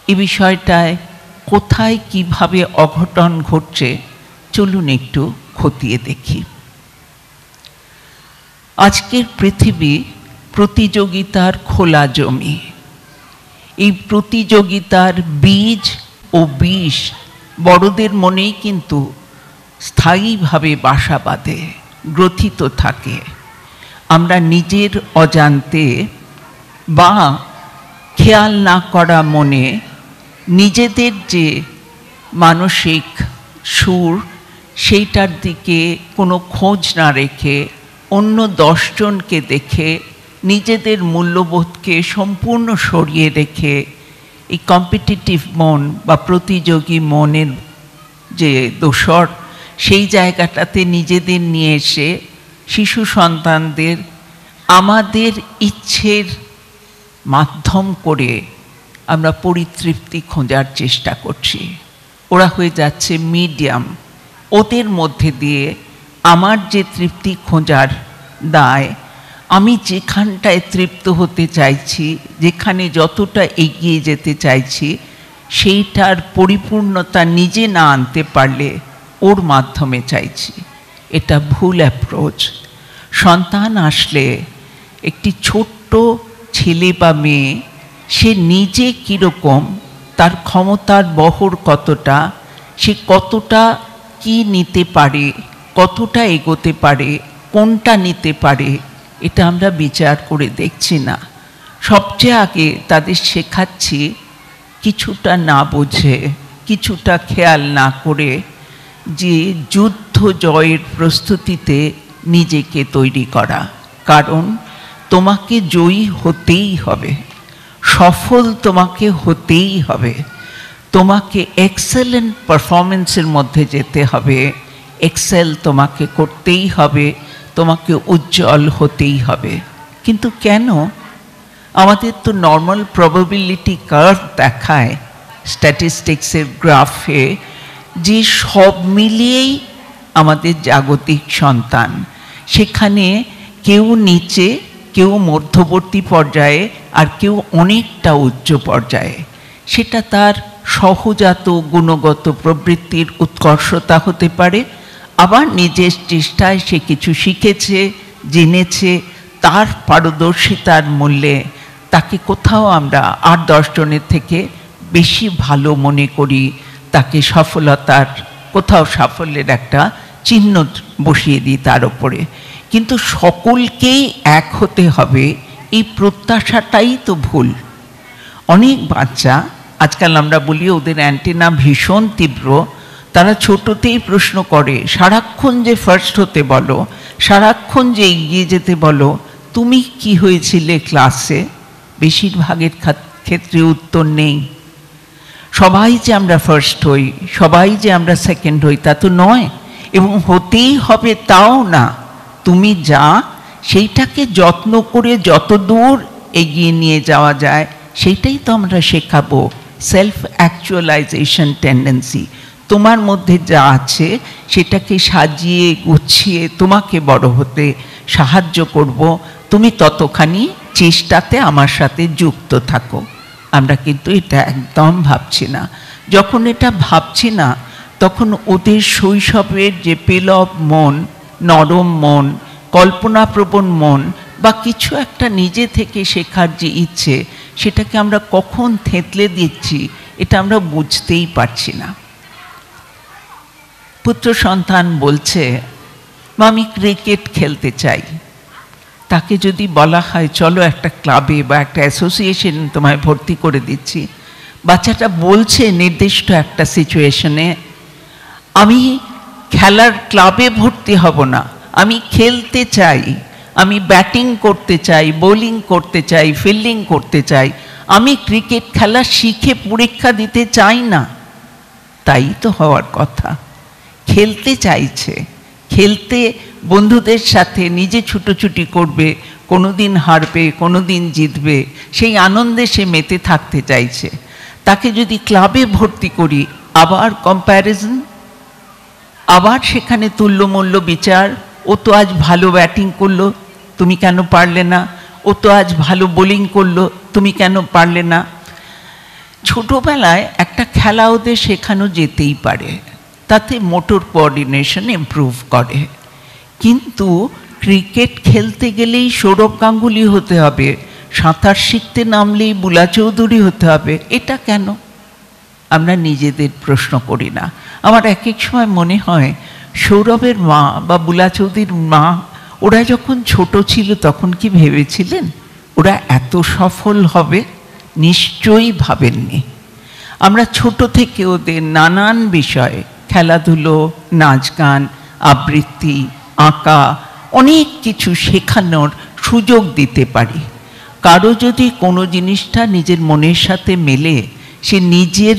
এ বিষয়টায় কোথায় কিভাবে অঘটন ঘটছে চলুন একটু খতিয়ে দেখি। আজকের পৃথিবী প্রতিযোগিতার খোলা জমি। এই প্রতিযোগিতার বীজ ও বিষ বড়দের মনেই কিন্তু স্থায়ীভাবে বাসা বাঁধে, গ্রথিত থাকে। আমরা নিজের অজান্তে বা খেয়াল না করা মনে নিজেদের যে মানসিক সুর, সেইটার দিকে কোনো খোঁজ না রেখে অন্য 10 জনকে দেখে নিজেদের মূল্যবোধকে সম্পূর্ণ সরিয়ে রেখে এই কম্পিটিটিভ মন বা প্রতিযোগী মনের যে দোসর, সেই জায়গাটাতে নিজেদের নিয়ে এসে শিশু সন্তানদের আমাদের ইচ্ছের মাধ্যম করে আমরা পরিতৃপ্তি খোঁজার চেষ্টা করছি। ওরা হয়ে যাচ্ছে মিডিয়াম, ওদের মধ্যে দিয়ে আমার যে তৃপ্তি খোঁজার দায়, আমি যেখানটায় তৃপ্ত হতে চাইছি, যেখানে যতটা এগিয়ে যেতে চাইছি, সেইটার পরিপূর্ণতা নিজে না আনতে পারলে ওর মাধ্যমে চাইছি। এটা ভুল অ্যাপ্রোচ। সন্তান আসলে একটি ছোট্ট ছেলে বা মেয়ে, সে নিজে কীরকম, তার ক্ষমতার বহর কতটা, সে কতটা কি নিতে পারে, কতটা এগোতে পারে, কোনটা নিতে পারে, এটা আমরা বিচার করে দেখছি না। সবচেয়ে আগে তাদের শেখাচ্ছি কিছুটা না বুঝে, কিছুটা খেয়াল না করে, যে যুদ্ধ জয়ের প্রস্তুতিতে নিজেকে তৈরি করা। কারণ তোমাকে জয়ী হতেই হবে, সফল তোমাকে হতেই হবে, তোমাকে এক্সেলেন্ট পারফরমেন্সের মধ্যে যেতে হবে, এক্সেল তোমাকে করতেই হবে, তোমাকে উজ্জ্বল হতেই হবে। কিন্তু কেন? আমাদের তো নর্মাল প্রবাবিলিটি কার্ভ দেখায় স্ট্যাটিস্টিক্সের গ্রাফে, যে সব মিলিয়েই আমাদের জাগতিক সন্তান, সেখানে কেউ নিচে, কেউ মধ্যবর্তী পর্যায়ে, আর কেউ অনেকটা উচ্চ পর্যায়ে। সেটা তার সহজাত গুণগত প্রবৃত্তির উৎকর্ষতা হতে পারে, আবার নিজের চেষ্টায় সে কিছু শিখেছে, জেনেছে, তার পারদর্শিতার মূল্যে তাকে কোথাও আমরা ৮-১০ জনের থেকে বেশি ভালো মনে করি, তাকে সফলতার কোথাও সাফল্যের একটা চিহ্ন বসিয়ে দিই তার ওপরে। কিন্তু সকলকেই এক হতে হবে, এই প্রত্যাশাটাই তো ভুল। অনেক বাচ্চা, আজকাল আমরা বলি ওদের অ্যান্টেনা ভীষণ তীব্র, তারা ছোটতেই প্রশ্ন করে, সারাক্ষণ যে ফার্স্ট হতে বলো, সারাক্ষণ যে এগিয়ে যেতে বলো, তুমি কি হয়েছিলে ক্লাসে? বেশিরভাগের ক্ষেত্রে উত্তর নেই। সবাই যে আমরা ফার্স্ট হই, সবাই যে আমরা সেকেন্ড হই, তা তো নয়, এবং হতেই হবে তাও না। তুমি যা, সেইটাকে যত্ন করে যত দূর এগিয়ে নিয়ে যাওয়া যায়, সেইটাই তো আমরা শেখাবো। সেলফ অ্যাকচুয়ালাইজেশন টেন্ডেন্সি, তোমার মধ্যে যা আছে সেটাকে সাজিয়ে গুছিয়ে তোমাকে বড় হতে সাহায্য করব, তুমি ততখানি চেষ্টাতে আমার সাথে যুক্ত থাকো। আমরা কিন্তু এটা একদম ভাবছি না। যখন এটা ভাবছি না, তখন ওদের শৈশবের যে পেলব মন, নরম মন, কল্পনাপ্রবণ মন, বা কিছু একটা নিজে থেকে শেখার যে ইচ্ছে, সেটাকে আমরা কখন থেতলে দিচ্ছি, এটা আমরা বুঝতেই পারছি না। পুত্র সন্তান বলছে, আমি ক্রিকেট খেলতে চাই। তাকে যদি বলা হয় চলো একটা ক্লাবে বা একটা অ্যাসোসিয়েশন তোমায় ভর্তি করে দিচ্ছি, বাচ্চাটা বলছে নির্দিষ্ট একটা সিচুয়েশনে, আমি খেলার ক্লাবে ভর্তি হব না, আমি খেলতে চাই, আমি ব্যাটিং করতে চাই, বোলিং করতে চাই, ফিল্ডিং করতে চাই, আমি ক্রিকেট খেলা শিখে পরীক্ষা দিতে চাই না। তাই তো হওয়ার কথা। খেলতে চাইছে, খেলতে বন্ধুদের সাথে নিজে ছুটোছুটি করবে, কোনো দিন হারবে, কোনো দিন জিতবে, সেই আনন্দে সে মেতে থাকতে চাইছে। তাকে যদি ক্লাবে ভর্তি করি, আবার কম্প্যারিজন, আবার সেখানে তুল্যমূল্য বিচার, ও তো আজ ভালো ব্যাটিং করলো, তুমি কেন পারলে না, ও তো আজ ভালো বোলিং করলো, তুমি কেন পারলে না। ছোটোবেলায় একটা খেলা ওদের শেখানো যেতেই পারে, তাতে মোটর কোঅর্ডিনেশন ইমপ্রুভ করে। কিন্তু ক্রিকেট খেলতে গেলেই সৌরভ গাঙ্গুলি হতে হবে, সাঁতার শিখতে নামলেই বুলা চৌধুরী হতে হবে, এটা কেন? আমরা নিজেদের প্রশ্ন করি না। আমার এক এক সময় মনে হয় সৌরভের মা বা বুলা চৌধুরীর মা, ওরা যখন ছোট ছিল তখন কি ভেবেছিলেন ওরা এত সফল হবে? নিশ্চয়ই ভাবেননি। আমরা ছোট থেকে ওদের নানান বিষয়ে, খেলাধুলো, নাচ গান, আবৃত্তি, আঁকা, অনেক কিছু শেখানোর সুযোগ দিতে পারি। কারো যদি কোনো জিনিসটা নিজের মনের সাথে মেলে, সে নিজের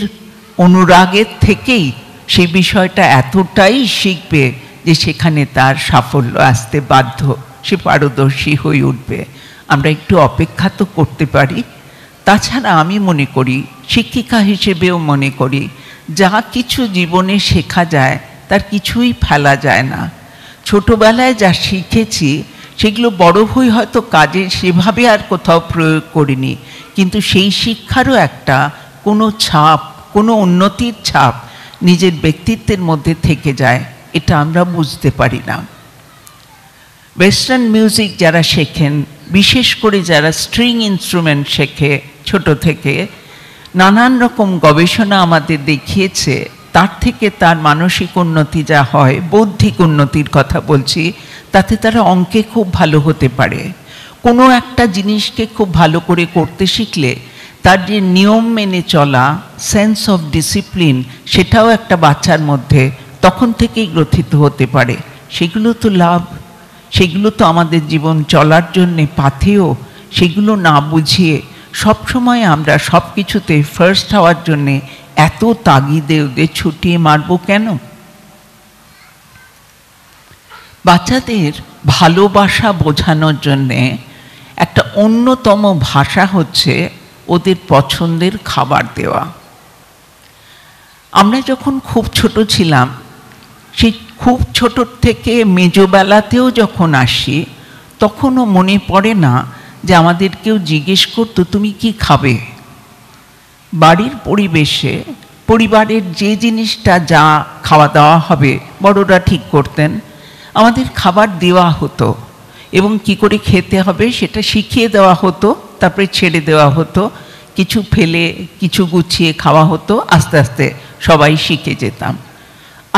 অনুরাগের থেকেই সেই বিষয়টা এতটাই শিখবে যে সেখানে তার সাফল্য আসতে বাধ্য, সে পারদর্শী হয়ে উঠবে। আমরা একটু অপেক্ষা তো করতে পারি। তাছাড়া আমি মনে করি, শিক্ষিকা হিসেবেও মনে করি, যা কিছু জীবনে শেখা যায় তার কিছুই ফেলা যায় না। ছোটবেলায় যা শিখেছি সেগুলো বড় হয়ে হয়তো কাজে সেভাবে আর কোথাও প্রয়োগ করিনি, কিন্তু সেই শিক্ষারও একটা কোনো ছাপ, কোনো উন্নতির ছাপ নিজের ব্যক্তিত্বের মধ্যে থেকে যায়, এটা আমরা বুঝতে পারি না। ওয়েস্টার্ন মিউজিক যারা শেখেন, বিশেষ করে যারা স্ট্রিং ইনস্ট্রুমেন্ট শেখে ছোট থেকে, নানান রকম গবেষণা আমাদের দেখিয়েছে তার থেকে তার মানসিক উন্নতি যা হয়, বৌদ্ধিক উন্নতির কথা বলছি, তাতে তারা অঙ্কে খুব ভালো হতে পারে। কোনো একটা জিনিসকে খুব ভালো করে করতে শিখলে তার যে নিয়ম মেনে চলা, সেন্স অফ ডিসিপ্লিন, সেটাও একটা বাচ্চার মধ্যে তখন থেকেই গ্রথিত হতে পারে। সেগুলো তো লাভ, সেগুলো তো আমাদের জীবন চলার জন্যে পাথেয়। সেগুলো না বুঝিয়ে সবসময় আমরা সব কিছুতে ফার্স্ট হওয়ার জন্যে এত তাগিদে ওদের ছুটিয়ে মারব কেন? বাচ্চাদের ভালোবাসা বোঝানোর জন্যে একটা অন্যতম ভাষা হচ্ছে ওদের পছন্দের খাবার দেওয়া। আমরা যখন খুব ছোট ছিলাম, সেই খুব ছোট থেকে মেজোবেলাতেও যখন আসি, তখনও মনে পড়ে না যে আমাদের কেউ জিজ্ঞেস করতো তুমি কি খাবে। বাড়ির পরিবেশে পরিবারের যে জিনিসটা যা খাওয়া দাওয়া হবে বড়রা ঠিক করতেন, আমাদের খাবার দেওয়া হতো এবং কি করে খেতে হবে সেটা শিখিয়ে দেওয়া হতো, তারপরে ছেড়ে দেওয়া হতো, কিছু ফেলে কিছু গুছিয়ে খাওয়া হতো, আস্তে আস্তে সবাই শিখে যেতাম।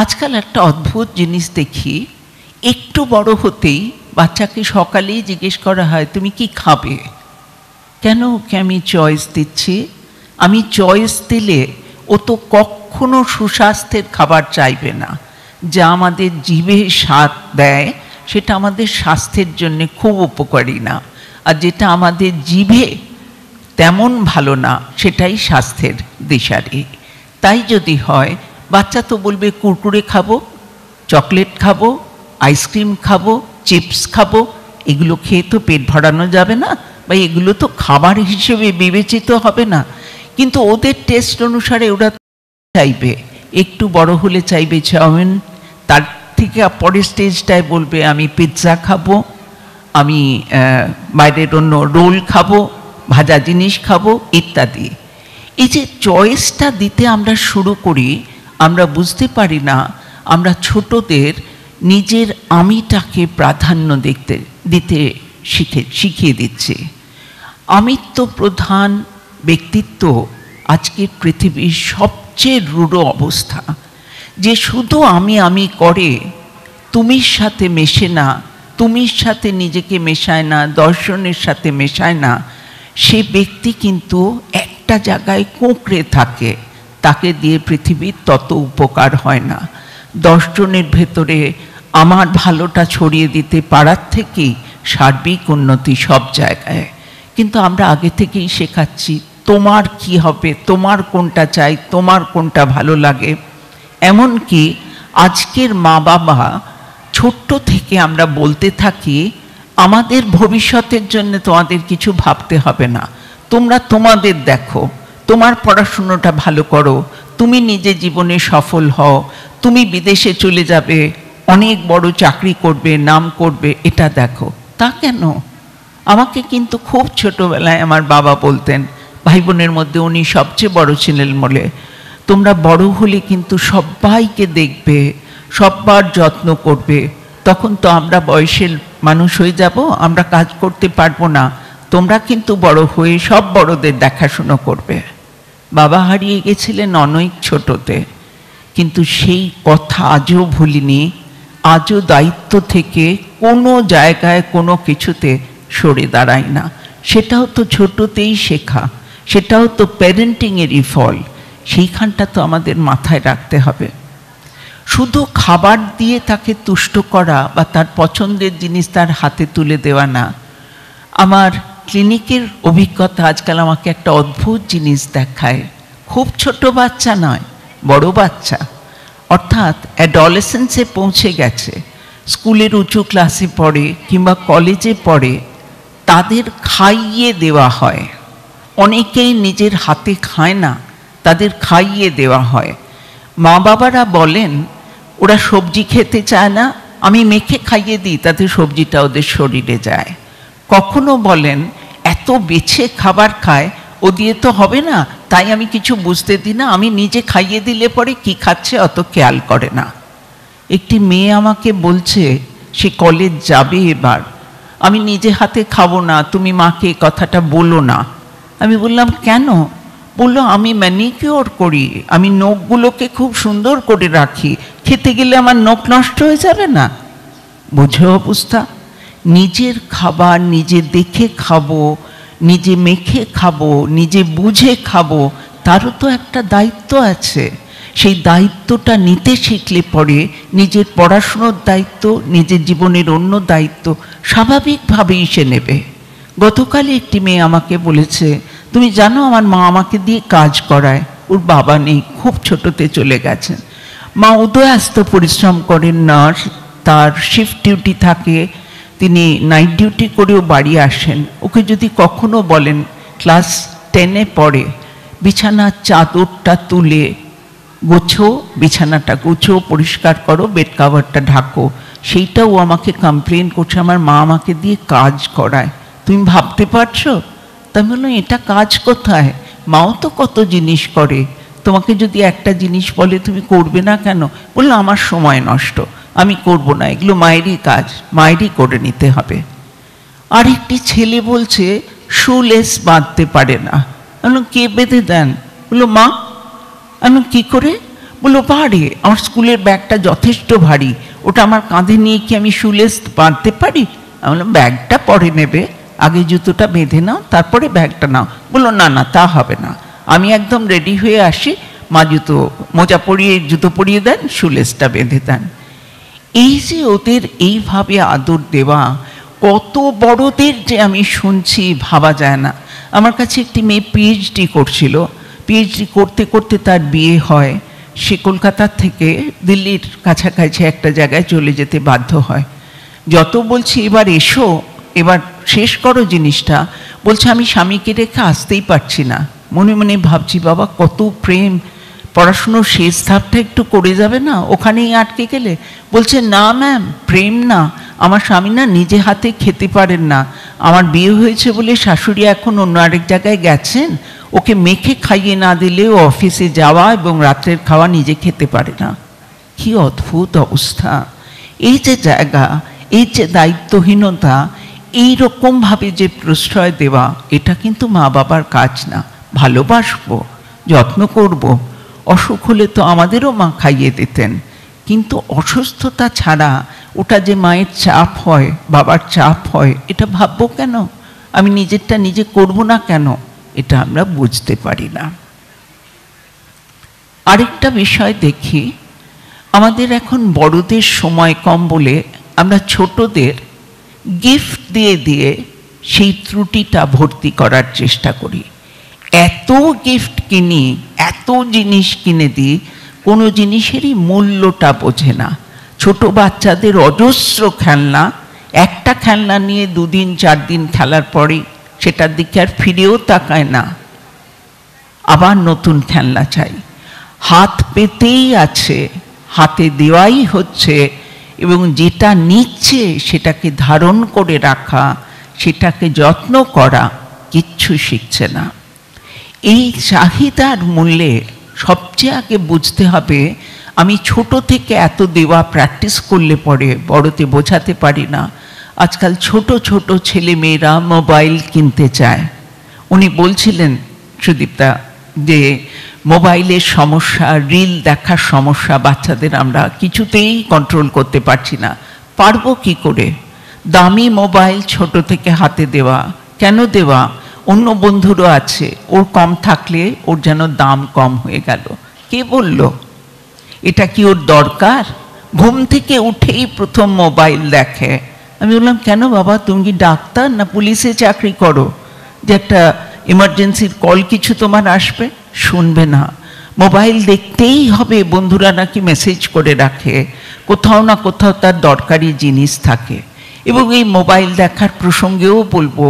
আজকাল একটা অদ্ভুত জিনিস দেখি, একটু বড় হতেই বাচ্চাকে সকালেই জিজ্ঞেস করা হয় তুমি কি খাবে। কেন ওকে আমি চয়েস দিচ্ছি? আমি চয়েস দিলে ও তো কখনো সুস্বাস্থ্যের খাবার চাইবে না। যা আমাদের জিভে স্বাদ দেয় সেটা আমাদের স্বাস্থ্যের জন্য খুব উপকারী না, আর যেটা আমাদের জিভে তেমন ভালো না সেটাই স্বাস্থ্যের দিশারি। তাই যদি হয়, বাচ্চা তো বলবে কুরকুরে খাবো, চকলেট খাবো, আইসক্রিম খাবো, চিপস খাবো। এগুলো খেয়ে তো পেট ভরানো যাবে না, বা এগুলো তো খাবার হিসেবে বিবেচিত হবে না। কিন্তু ওদের টেস্ট অনুসারে ওরা চাইবে, একটু বড় হলে চাইবে চাউমিন, তার থেকে পরের স্টেজটায় বলবে আমি পিৎজা খাবো, আমি বাইরের অন্য রোল খাবো, ভাজা জিনিস খাবো ইত্যাদি। এই যে চয়েসটা দিতে আমরা শুরু করি, আমরা বুঝতে পারি না আমরা ছোটদের নিজের আমিটাকে প্রাধান্য দিতে শিখিয়ে দিচ্ছি। আমিত্ব প্রধান ব্যক্তিত্ব আজকের পৃথিবীর সবচেয়ে রূঢ় অবস্থা। যে শুধু আমি করে, তুমির সাথে মেশে না, তুমির সাথে নিজেকে মেশায় না, দর্শনের সাথে মেশায় না, সে ব্যক্তি কিন্তু একটা জায়গায় কোঁকড়ে থাকে। তাকে দিয়ে পৃথিবীর তত উপকার হয় না। 10 জনের ভেতরে আমার ভালোটা ছড়িয়ে দিতে পারার থেকেই সার্বিক উন্নতি সব জায়গায়। কিন্তু আমরা আগে থেকেই শেখাচ্ছি তোমার কি হবে, তোমার কোনটা চাই, তোমার কোনটা ভালো লাগে। এমনকি আজকের মা বাবা ছোট্ট থেকে আমরা বলতে থাকি আমাদের ভবিষ্যতের জন্য তোমাদের কিছু ভাবতে হবে না, তোমরা তোমাদের দেখো, তোমার পড়াশুনোটা ভালো করো, তুমি নিজে জীবনে সফল হও, তুমি বিদেশে চলে যাবে, অনেক বড় চাকরি করবে, নাম করবে, এটা দেখো। তা কেন? আমাকে কিন্তু খুব ছোটবেলায় আমার বাবা বলতেন, ভাই বোনের মধ্যে উনি সবচেয়ে বড় ছিলেন বলে, তোমরা বড় হলে কিন্তু সবাইকে দেখবে, সবার যত্ন করবে, তখন তো আমরা বয়সের মানুষ হয়ে যাব, আমরা কাজ করতে পারবো না, তোমরা কিন্তু বড় হয়ে সব বড়দের দেখাশুনো করবে। বাবা হারিয়ে গেছিলেন অনেক ছোটতে, কিন্তু সেই কথা আজও ভুলিনি। আজও দায়িত্ব থেকে কোনো জায়গায় কোনো কিছুতে সরে দাঁড়াই না। সেটাও তো ছোটতেই শেখা, সেটাও তো প্যারেন্টিংয়েরই ফল। সেইখানটা তো আমাদের মাথায় রাখতে হবে। শুধু খাবার দিয়ে তাকে তুষ্ট করা বা তার পছন্দের জিনিস তার হাতে তুলে দেওয়া না। আমার ক্লিনিকের অভিজ্ঞতা আজকাল আমাকে একটা অদ্ভুত জিনিস দেখায়। খুব ছোট বাচ্চা নয়, বড় বাচ্চা, অর্থাৎ অ্যাডোলেসেন্সে পৌঁছে গেছে, স্কুলের উঁচু ক্লাসে পড়ে কিংবা কলেজে পড়ে, তাদের খাইয়ে দেওয়া হয়। অনেকেই নিজের হাতে খায় না, তাদের খাইয়ে দেওয়া হয়। মা বাবারা বলেন ওরা সবজি খেতে চায় না, আমি মেখে খাইয়ে দিই, তাতে সবজিটা ওদের শরীরে যায়। কখনো বলেন এত বেছে খাবার খায়, ও দিয়ে তো হবে না, তাই আমি কিছু বুঝতে দিই না, আমি নিজে খাইয়ে দিলে পরে কি খাচ্ছে অত খেয়াল করে না। একটি মেয়ে আমাকে বলছে সে কলেজ যাবে এবার, আমি নিজে হাতে খাবো না, তুমি মাকে কথাটা বলো না। আমি বললাম কেন? বললো আমি ম্যানিকিওর করি, আমি নখগুলোকে খুব সুন্দর করে রাখি, খেতে গেলে আমার নখ নষ্ট হয়ে যাবে না। বোঝো অবস্থা, নিজের খাবার নিজে দেখে খাবো, নিজে মেখে খাবো, নিজে বুঝে খাবো, তারও তো একটা দায়িত্ব আছে। সেই দায়িত্বটা নিতে শিখলে পরে নিজের পড়াশুনোর দায়িত্ব, নিজের জীবনের অন্য দায়িত্ব স্বাভাবিকভাবেই সে নেবে। গতকালই একটি মেয়ে আমাকে বলেছে, তুমি জানো আমার মা আমাকে দিয়ে কাজ করায়, ওর বাবা নেই, খুব ছোটতে চলে গেছেন। মা উদয়াস্ত পরিশ্রম করেন, নার্স, তার শিফট ডিউটি থাকে, তিনি নাইট ডিউটি করেও বাড়ি আসেন। ওকে যদি কখনো বলেন ক্লাস 10-এ পড়ে, বিছানার চাদরটা তুলে গোছো, বিছানাটা গোছো, পরিষ্কার করো, বেড কাভারটা ঢাকো, সেইটাও আমাকে কমপ্লেন করছে আমার মা আমাকে দিয়ে কাজ করায়। তুমি ভাবতে পারছো? তা আমি বললাম এটা কাজ কোথায়, মাও তো কত জিনিস করে, তোমাকে যদি একটা জিনিস বলে তুমি করবে না কেন? বললো আমার সময় নষ্ট, আমি করব না, এগুলো মায়েরই কাজ, মায়েরই করে নিতে হবে। আরেকটি ছেলে বলছে শুলেস বাঁধতে পারে না। বললাম কে বেঁধে দেন? বললো মা। আমি কি করে? বললো পারে, আমার স্কুলের ব্যাগটা যথেষ্ট ভারী, ওটা আমার কাঁধে নিয়ে কি আমি শুলেস বাঁধতে পারি? আমি বললাম ব্যাগটা পরে নেবে, আগে জুতোটা বেঁধে নাও, তারপরে ব্যাগটা নাও। বললো না না, তা হবে না, আমি একদম রেডি হয়ে আসি, মা মোজা পরিয়ে জুতো পরিয়ে দেন, শুলেসটা বেঁধে দেন। এই যে ওদের এইভাবে আদর দেওয়া, কত বড়দের যে আমি শুনছি ভাবা যায় না। আমার কাছে একটি মেয়ে পিএইচডি করছিল, পিএইচডি করতে করতে তার বিয়ে হয়, সে কলকাতার থেকে দিল্লির কাছাকাছি একটা জায়গায় চলে যেতে বাধ্য হয়। যত বলছি এবার এসো, এবার শেষ করো জিনিসটা, বলছে আমি স্বামীকে রেখে আসতেই পারছি না। মনে মনে ভাবছি বাবা কত প্রেম, পড়াশুনোর শেষ ধাপটা একটু করে যাবে না, ওখানেই আটকে গেলে। বলছে না ম্যাম, প্রেম না, আমার স্বামী না নিজে হাতে খেতে পারেন না, আমার বিয়ে হয়েছে বলে শাশুড়ি এখন অন্য আরেক জায়গায় গেছেন, ওকে মেখে খাইয়ে না দিলে ও অফিসে যাওয়া এবং রাত্রের খাওয়া নিজে খেতে পারে না। কি অদ্ভুত অবস্থা! এই যে জায়গা, এই যে দায়িত্বহীনতা, এইরকমভাবে যে প্রশ্রয় দেওয়া, এটা কিন্তু মা বাবার কাজ না। ভালোবাসবো, যত্ন করব, অসুখ হলে তো আমাদেরও মা খাইয়ে দিতেন, কিন্তু অসুস্থতা ছাড়া ওটা যে মায়ের চাপ হয়, বাবার চাপ হয়, এটা ভাববো কেন? আমি নিজেরটা নিজে করব না কেন? এটা আমরা বুঝতে পারি না। আরেকটা বিষয় দেখি, আমাদের এখন বড়দের সময় কম বলে আমরা ছোটদের গিফট দিয়ে দিয়ে সেই ত্রুটিটা ভর্তি করার চেষ্টা করি। এত গিফট কিনি, এত জিনিস কিনে দিই, কোনো জিনিসেরই মূল্যটা বোঝে না। ছোট বাচ্চাদের অজস্র খেলনা, একটা খেলনা নিয়ে 2 দিন 4 দিন খেলার পরেই সেটার দিকে আর ফিরেও তাকায় না, আবার নতুন খেলনা চাই। হাত পেতেই আছে, হাতে দেওয়াই হচ্ছে, এবং যেটা নিচ্ছে সেটাকে ধারণ করে রাখা, সেটাকে যত্ন করা, কিচ্ছু শিখছে না। এই চাহিদার মূল্যে সবচেয়ে আগে বুঝতে হবে, আমি ছোট থেকে এত দেওয়া প্র্যাকটিস করলে পরে বড়তে বোঝাতে পারি না। আজকাল ছোট ছোট ছেলে মেয়েরা মোবাইল কিনতে চায়। উনি বলছিলেন সুদীপ্তা যে মোবাইলের সমস্যা, রিল দেখার সমস্যা বাচ্চাদের আমরা কিছুতেই কন্ট্রোল করতে পারছি না। পারবো কি করে? দামি মোবাইল ছোট থেকে হাতে দেওয়া, কেন দেওয়া? অন্য বন্ধুরও আছে, ওর কম থাকলে ওর যেন দাম কম হয়ে গেল। কে বলল? এটা কি ওর দরকার? ঘুম থেকে উঠেই প্রথম মোবাইল দেখে। আমি বললাম কেন বাবা, তুমি কি ডাক্তার না পুলিশে চাকরি করো যে একটা এমার্জেন্সির কল কিছু তোমার আসবে? শুনবে না। মোবাইল দেখতেই হবে, বন্ধুরা নাকি মেসেজ করে রাখে, কোথাও না কোথাও তার দরকারি জিনিস থাকে। এবং এই মোবাইল দেখার প্রসঙ্গেও বলবো,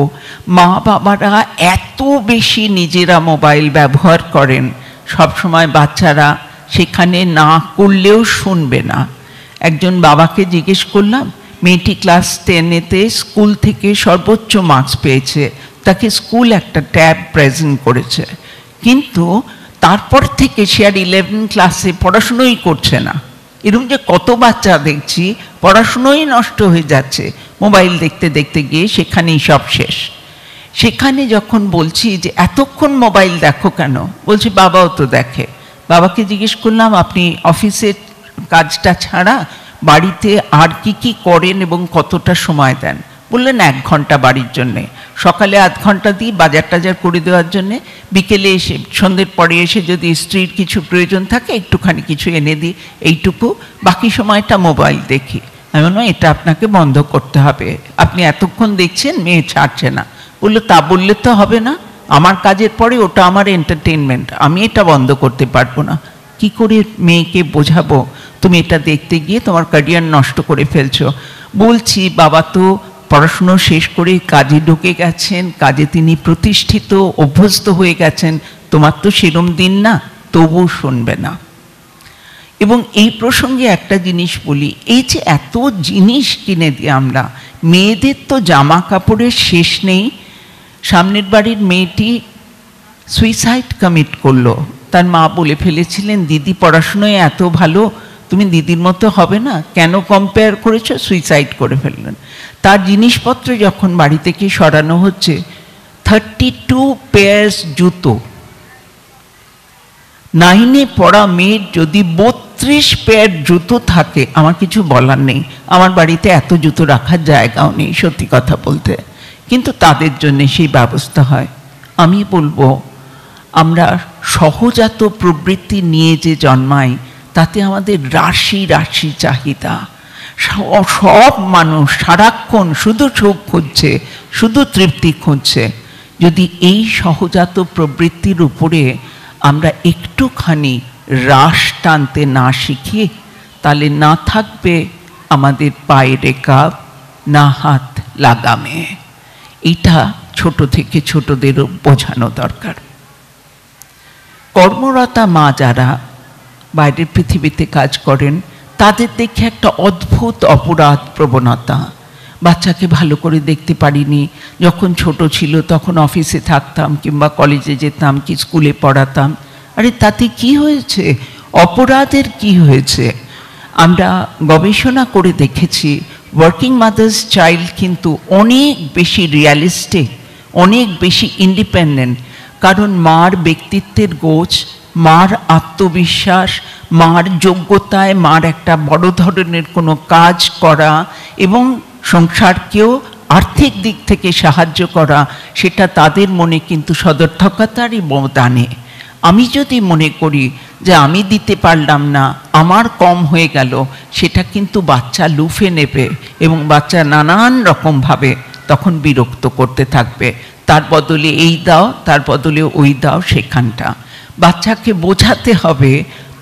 মা বাবারা এত বেশি নিজেরা মোবাইল ব্যবহার করেন, সবসময় বাচ্চারা সেখানে না করলেও শুনবে না। একজন বাবাকে জিজ্ঞেস করলাম, মেয়েটি ক্লাস 10-এতে স্কুল থেকে সর্বোচ্চ মার্কস পেয়েছে, তাকে স্কুল একটা ট্যাব প্রেজেন্ট করেছে, কিন্তু তারপর থেকে সে আর 11 ক্লাসে পড়াশুনোই করছে না। এরকম যে কত বাচ্চা দেখছি পড়াশুনোই নষ্ট হয়ে যাচ্ছে, মোবাইল দেখতে দেখতে গিয়ে সেখানেই সব শেষ। সেখানে যখন বলছি যে এতক্ষণ মোবাইল দেখো কেন, বলছি বাবাও তো দেখে। বাবাকে জিজ্ঞেস করলাম, আপনি অফিসের কাজটা ছাড়া বাড়িতে আর কি কি করেন এবং কতটা সময় দেন? বললেন 1 ঘন্টা বাড়ির জন্যে, সকালে আধ ঘন্টা দিই বাজার টাজার করে দেওয়ার জন্যে, বিকেলে এসে সন্ধ্যের পরে এসে যদি স্ত্রীর কিছু প্রয়োজন থাকে একটুখানি কিছু এনে দিই, এইটুকু, বাকি সময়টা মোবাইল দেখি। আমি বললাম এটা আপনাকে বন্ধ করতে হবে, আপনি এতক্ষণ দেখছেন মেয়ে ছাড়ছে না। বললো তা বললে তো হবে না, আমার কাজের পরে ওটা আমার এন্টারটেনমেন্ট, আমি এটা বন্ধ করতে পারবো না। কি করে মেয়েকে বোঝাবো তুমি এটা দেখতে গিয়ে তোমার ক্যারিয়ার নষ্ট করে ফেলছো? বলছি বাবা তো পড়াশুনো শেষ করে কাজে ঢুকে গেছেন, কাজে তিনি প্রতিষ্ঠিত, অভ্যস্ত হয়ে গেছেন, তোমার তো সেরম দিন না, তবুও শুনবে না। এবং এই প্রসঙ্গে একটা জিনিস বলি, এই যে এত জিনিস কিনে দিই আমরা, মেয়েদের তো জামা কাপড়ের শেষ নেই। সামনের বাড়ির মেয়েটি সুইসাইড কমিট করলো, তার মা বলে ফেলেছিলেন দিদি পড়াশুনোয় এত ভালো, তুমি দিদির মতো হবে না, কেন কম্পেয়ার করেছো, সুইসাইড করে ফেললেন। তার জিনিসপত্র যখন বাড়ি থেকে সরানো হচ্ছে, 32 পেয়ার্স জুতো, 9-এ পড়া মেয়ের যদি 32 পেয়ার জুতো থাকে, আমার কিছু বলার নেই। আমার বাড়িতে এত জুতো রাখার জায়গাও নেই সত্যি কথা বলতে, কিন্তু তাদের জন্য সেই ব্যবস্থা হয়। আমি বলবো আমরা সহজাত প্রবৃত্তি নিয়ে যে জন্মাই, তাতে আমাদের রাশি রাশি চাহিদা। সব মানুষ সারাক্ষণ শুধু সুখ খুঁজছে, শুধু তৃপ্তি খুঁজছে। যদি এই সহজাত প্রবৃত্তির উপরে আমরা একটুখানি রাশ টানতে না শিখি, তাহলে না থাকবে আমাদের পায়ে রেখা, না হাত লাগামে। এটা ছোট থেকে ছোটদেরও বোঝানো দরকার। কর্মরতা মা যারা বাইরের পৃথিবীতে কাজ করেন, তাদের দেখে একটা অদ্ভুত অপরাধ প্রবণতা। বাচ্চাকে ভালো করে দেখতে পারিনি, যখন ছোট ছিল তখন অফিসে থাকতাম কিংবা কলেজে যেতাম কি স্কুলে পড়াতাম, আরে তাতে কি হয়েছে, অপরাধের কি হয়েছে? আমরা গবেষণা করে দেখেছি ওয়ার্কিং মাদার্স চাইল্ড কিন্তু অনেক বেশি রিয়ালিস্টিক, অনেক বেশি ইন্ডিপেন্ডেন্ট, কারণ মার ব্যক্তিত্বের গোছ, মার আত্মবিশ্বাস, মার যোগ্যতায়, মার একটা বড় ধরনের কোনো কাজ করা এবং সংসারকেও আর্থিক দিক থেকে সাহায্য করা, সেটা তাদের মনে কিন্তু সদর্থকতারই অবদানে। আমি যদি মনে করি যে আমি দিতে পারলাম না, আমার কম হয়ে গেল, সেটা কিন্তু বাচ্চা লুফে নেবে এবং বাচ্চা নানান রকমভাবে তখন বিরক্ত করতে থাকবে, তার বদলে এই দাও, তার বদলে ওই দাও। সেখানটা বাচ্চাকে বোঝাতে হবে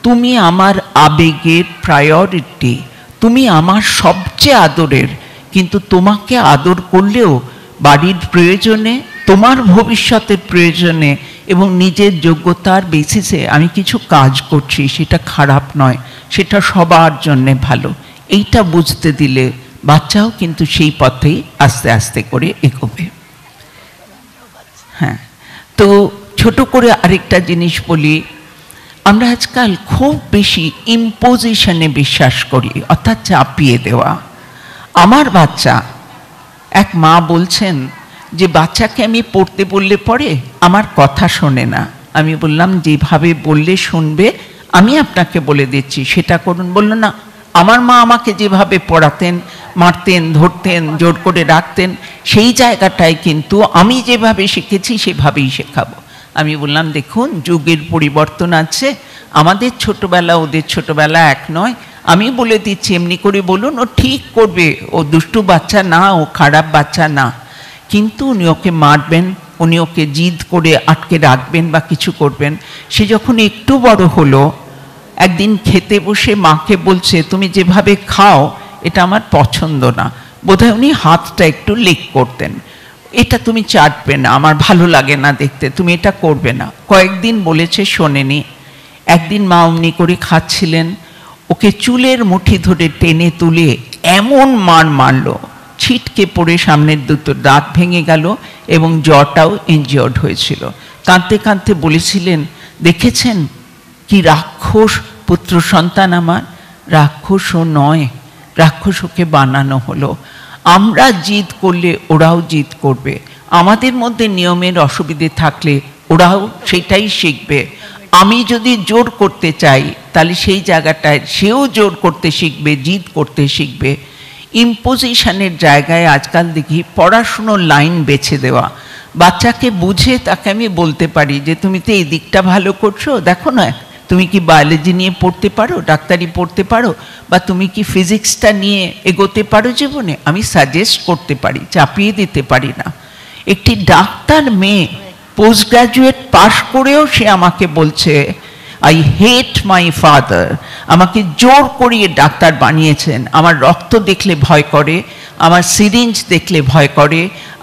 তুমি আমার আবেগের প্রায়োরিটি, তুমি আমার সবচেয়ে আদরের, কিন্তু তোমাকে আদর করলেও বাড়ির প্রয়োজনে, তোমার ভবিষ্যতের প্রয়োজনে এবং নিজের যোগ্যতার বেসিসে আমি কিছু কাজ করছি, সেটা খারাপ নয়, সেটা সবার জন্যে ভালো। এইটা বুঝতে দিলে বাচ্চাও কিন্তু সেই পথেই আস্তে আস্তে করে এগোবে। হ্যাঁ, তো ছোট করে আরেকটা জিনিস বলি, আমরা আজকাল খুব বেশি ইম্পোজিশনে বিশ্বাস করি, অর্থাৎ চাপিয়ে দেওয়া। আমার বাচ্চা, এক মা বলছেন যে বাচ্চাকে আমি পড়তে বললে পরে আমার কথা শোনে না। আমি বললাম যেভাবে বললে শুনবে আমি আপনাকে বলে দিচ্ছি সেটা করুন। বললো না, আমার মা আমাকে যেভাবে পড়াতেন, মারতেন, ধরতেন, জোর করে রাখতেন, সেই জায়গাটায় কিন্তু আমি যেভাবে শিখেছি সেভাবেই শেখাবো। আমি বললাম দেখুন, যুগের পরিবর্তন আছে, আমাদের ছোটবেলা ওদের ছোটবেলা এক নয়। আমি বলে দিচ্ছি এমনি করে বলুন, ও ঠিক করবে, ও দুষ্টু বাচ্চা না, ও খারাপ বাচ্চা না। কিন্তু উনি ওকে মারবেন, উনি ওকে জিদ করে আটকে রাখবেন বা কিছু করবেন। সে যখন একটু বড় হলো, একদিন খেতে বসে মাকে বলছে, তুমি যেভাবে খাও এটা আমার পছন্দ না। বোধহয় উনি হাতটা একটু লিক করতেন, এটা তুমি চাটবে না, আমার ভালো লাগে না দেখতে, তুমি এটা করবে না। কয়েকদিন বলেছে, শোনেনি। একদিন মা অমনি করে খাচ্ছিলেন, ওকে চুলের মুঠি ধরে টেনে তুলে এমন মারলো, ছিটকে পড়ে সামনের দুটো দাঁত ভেঙে গেল এবং জটাও ইনজিওর্ড হয়েছিল। কাঁদতে কাঁদতে বলেছিলেন, দেখেছেন কি রাক্ষস পুত্র সন্তান আমার। রাক্ষসও নয়, রাক্ষস ওকে বানানো হলো। আমরা জিদ করলে ওরাও জিদ করবে, আমাদের মধ্যে নিয়মের অসুবিধে থাকলে ওরাও সেটাই শিখবে। আমি যদি জোর করতে চাই তাহলে সেই জায়গাটায় সেও জোর করতে শিখবে, জিদ করতে শিখবে। ইম্পোজিশনের জায়গায় আজকাল দেখি পড়াশুনোর লাইন বেছে দেওয়া। বাচ্চাকে বুঝে তাকে আমি বলতে পারি যে তুমি তো এই দিকটা ভালো করছো, দেখো না তুমি কি বায়োলজি নিয়ে পড়তে পারো, ডাক্তারি পড়তে পারো, বা তুমি কি ফিজিক্সটা নিয়ে এগোতে পারো জীবনে। আমি সাজেস্ট করতে পারি, চাপিয়ে দিতে পারি না। একটি ডাক্তার মেয়ে পোস্ট গ্রাজুয়েট পাশ করেও সে আমাকে বলছে, আই হেট মাই ফাদার, আমাকে জোর করিয়ে ডাক্তার বানিয়েছেন, আমার রক্ত দেখলে ভয় করে, আমার সিরিঞ্জ দেখলে ভয় করে,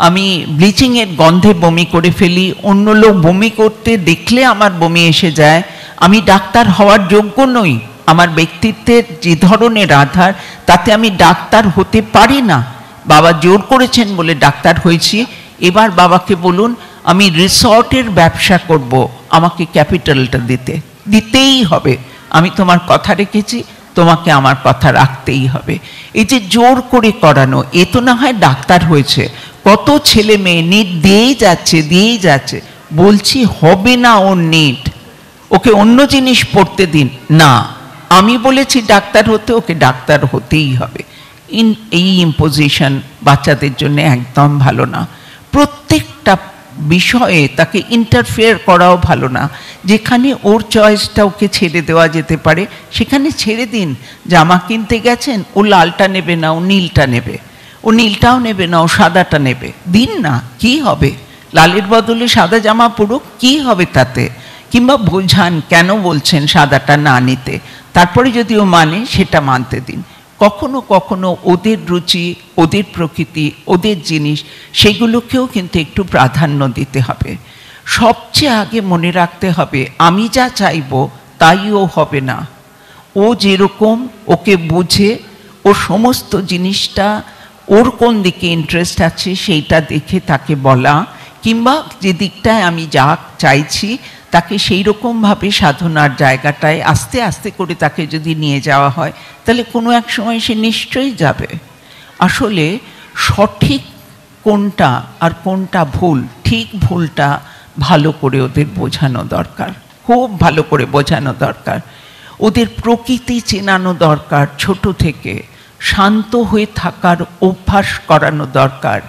আমি ব্লিচিংয়ের গন্ধে বমি করে ফেলি, অন্য লোক বমি করতে দেখলে আমার বমি এসে যায়, আমি ডাক্তার হওয়ার যোগ্য নই, আমার ব্যক্তিত্বের যে ধরনের আধার তাতে আমি ডাক্তার হতে পারি না। বাবা জোর করেছেন বলে ডাক্তার হয়েছি। এবার বাবাকে বলুন, আমি রিসর্টের ব্যবসা করব, আমাকে ক্যাপিটালটা দিতেই হবে, আমি তোমার কথা রেখেছি, তোমাকে আমার কথা রাখতেই হবে। এই যে জোর করে করানো, এ তো না হয় ডাক্তার হয়েছে, কত ছেলে মেয়ে নিট দিয়েই যাচ্ছে, বলছি হবে না ওর নিট, ওকে অন্য জিনিস পড়তে দিন না, আমি বলেছি ডাক্তার হতে, ওকে ডাক্তার হতেই হবে। এই ইম্পোজিশন বাচ্চাদের জন্য একদম ভালো না। প্রত্যেকটা বিষয়ে তাকে ইন্টারফেয়ার করাও ভালো না। যেখানে ওর চয়েসটা ওকে ছেড়ে দেওয়া যেতে পারে সেখানে ছেড়ে দিন। জামা কিনতে গেছেন, ও লালটা নেবে না, ও নীলটা নেবে, ও নীলটাও নেবে না, ও সাদাটা নেবে, দিন না, কি হবে, লালের বদলে সাদা জামা পরুক, কি হবে তাতে। কিংবা বোঝান কেন বলছেন সাদাটা না নিতে, তারপরে যদি ও মানে সেটা মানতে দিন। কখনো কখনো ওদের রুচি, ওদের প্রকৃতি, ওদের জিনিস, সেগুলোকেও কিন্তু একটু প্রাধান্য দিতে হবে। সবচেয়ে আগে মনে রাখতে হবে, আমি যা চাইবো তাই ও হবে না। ও যেরকম, ওকে বুঝে, ও সমস্ত জিনিসটা ওর কোন দিকে ইন্টারেস্ট আছে সেইটা দেখে তাকে বলা, কিংবা যে দিকটায় আমি যা চাইছি তাকে সেই রকমভাবে সাধনার জায়গাটায় আস্তে আস্তে করে তাকে যদি নিয়ে যাওয়া হয় তাহলে কোনো এক সময় সে নিশ্চয়ই যাবে। আসলে সঠিক কোনটা আর কোনটা ভুল, ঠিক ভুলটা ভালো করে ওদের বোঝানো দরকার, খুব ভালো করে বোঝানো দরকার। ওদের প্রকৃতি চেনানো দরকার, ছোট থেকে শান্ত হয়ে থাকার অভ্যাস করানো দরকার,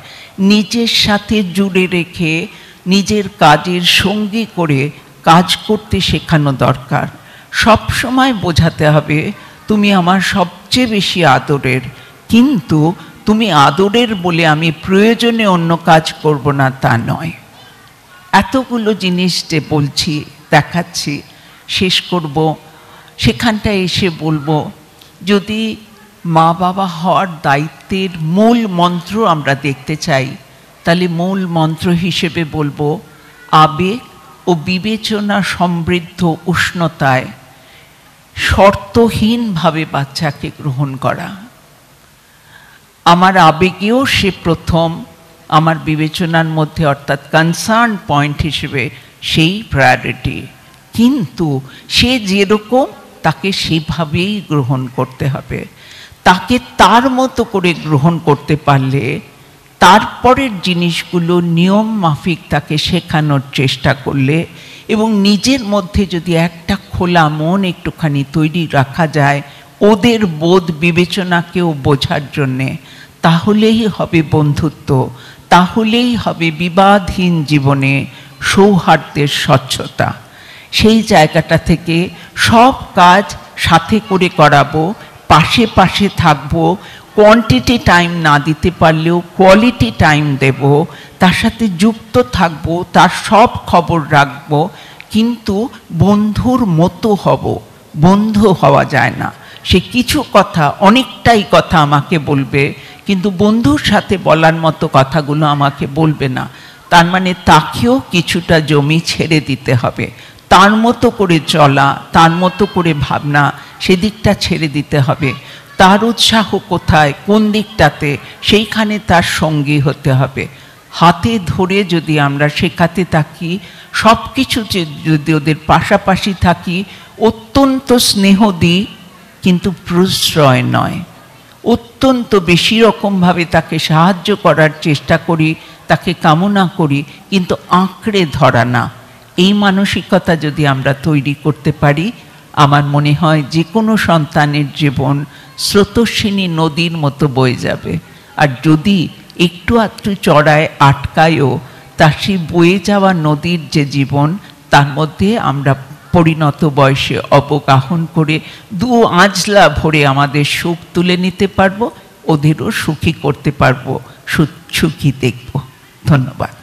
নিজের সাথে জুড়ে রেখে নিজের কাজের সঙ্গী করে কাজ করতে শেখানো দরকার। সব সময় বোঝাতে হবে, তুমি আমার সবচেয়ে বেশি আদরের, কিন্তু তুমি আদরের বলে আমি প্রয়োজনে অন্য কাজ করব না তা নয়। এতগুলো জিনিস যে বলছি, দেখাচ্ছি, শেষ করব, সেখানটায় এসে বলবো, যদি মা বাবা হওয়ার দায়িত্বের মূল মন্ত্র আমরা দেখতে চাই তাহলে মূল মন্ত্র হিসেবে বলবো, আবেগ ও বিবেচনা সমৃদ্ধ উষ্ণতায় শর্তহীনভাবে বাচ্চাকে গ্রহণ করা। আমার আবেগেও সে প্রথম, আমার বিবেচনার মধ্যে অর্থাৎ কনসার্ন পয়েন্ট হিসেবে সেই প্রায়োরিটি, কিন্তু সে যেরকম তাকে সেভাবেই গ্রহণ করতে হবে। তাকে তার মতো করে গ্রহণ করতে পারলে তারপরের জিনিসগুলো নিয়ম মাফিক তাকে শেখানোর চেষ্টা করলে এবং নিজের মধ্যে যদি একটা খোলা মন একটুখানি তৈরি রাখা যায় ওদের বোধ বিবেচনাকেও বোঝার জন্যে, তাহলেই হবে বন্ধুত্ব, তাহলেই হবে বিবাদহীন জীবনে সৌহার্দ্যের স্বচ্ছতা। সেই জায়গাটা থেকে সব কাজ সাথে করে করাবো, পাশে পাশে থাকবো, কোয়ান্টিটি টাইম না দিতে পারলেও কোয়ালিটি টাইম দেব, তার সাথে যুক্ত থাকব, তার সব খবর রাখব, কিন্তু বন্ধুর মতো হব। বন্ধু হওয়া যায় না। সে কিছু কথা, অনেকটাই কথা আমাকে বলবে, কিন্তু বন্ধুর সাথে বলার মতো কথাগুলো আমাকে বলবে না। তার মানে তাকেও কিছুটা জমি ছেড়ে দিতে হবে। তার মতো করে চলা, তার মতো করে ভাবনা, সেদিকটা ছেড়ে দিতে হবে। তার উৎসাহ কোথায়, কোন দিকটাতে, সেইখানে তার সঙ্গী হতে হবে। হাতে ধরে যদি আমরা শেখাতে থাকি, সব কিছু যদি ওদের পাশাপাশি থাকি, অত্যন্ত স্নেহ দিই কিন্তু প্রশ্রয় নয়, অত্যন্ত বেশি রকমভাবে তাকে সাহায্য করার চেষ্টা করি, তাকে কামনা করি, কিন্তু আঁকড়ে ধরা না। এই মানসিকতা যদি আমরা তৈরি করতে পারি, আমার মনে হয় যে কোনো সন্তানের জীবন স্রোতস্বিনী নদীর মতো বয়ে যাবে। আর যদি একটু আধটু চড়ায় আটকায়ও, তার সেই বয়ে যাওয়া নদীর যে জীবন, তার মধ্যে আমরা পরিণত বয়সে অবগাহন করে দু আঁজলা ভরে আমাদের সুখ তুলে নিতে পারবো, ওদেরও সুখী করতে পারবো, সুখী দেখব। ধন্যবাদ।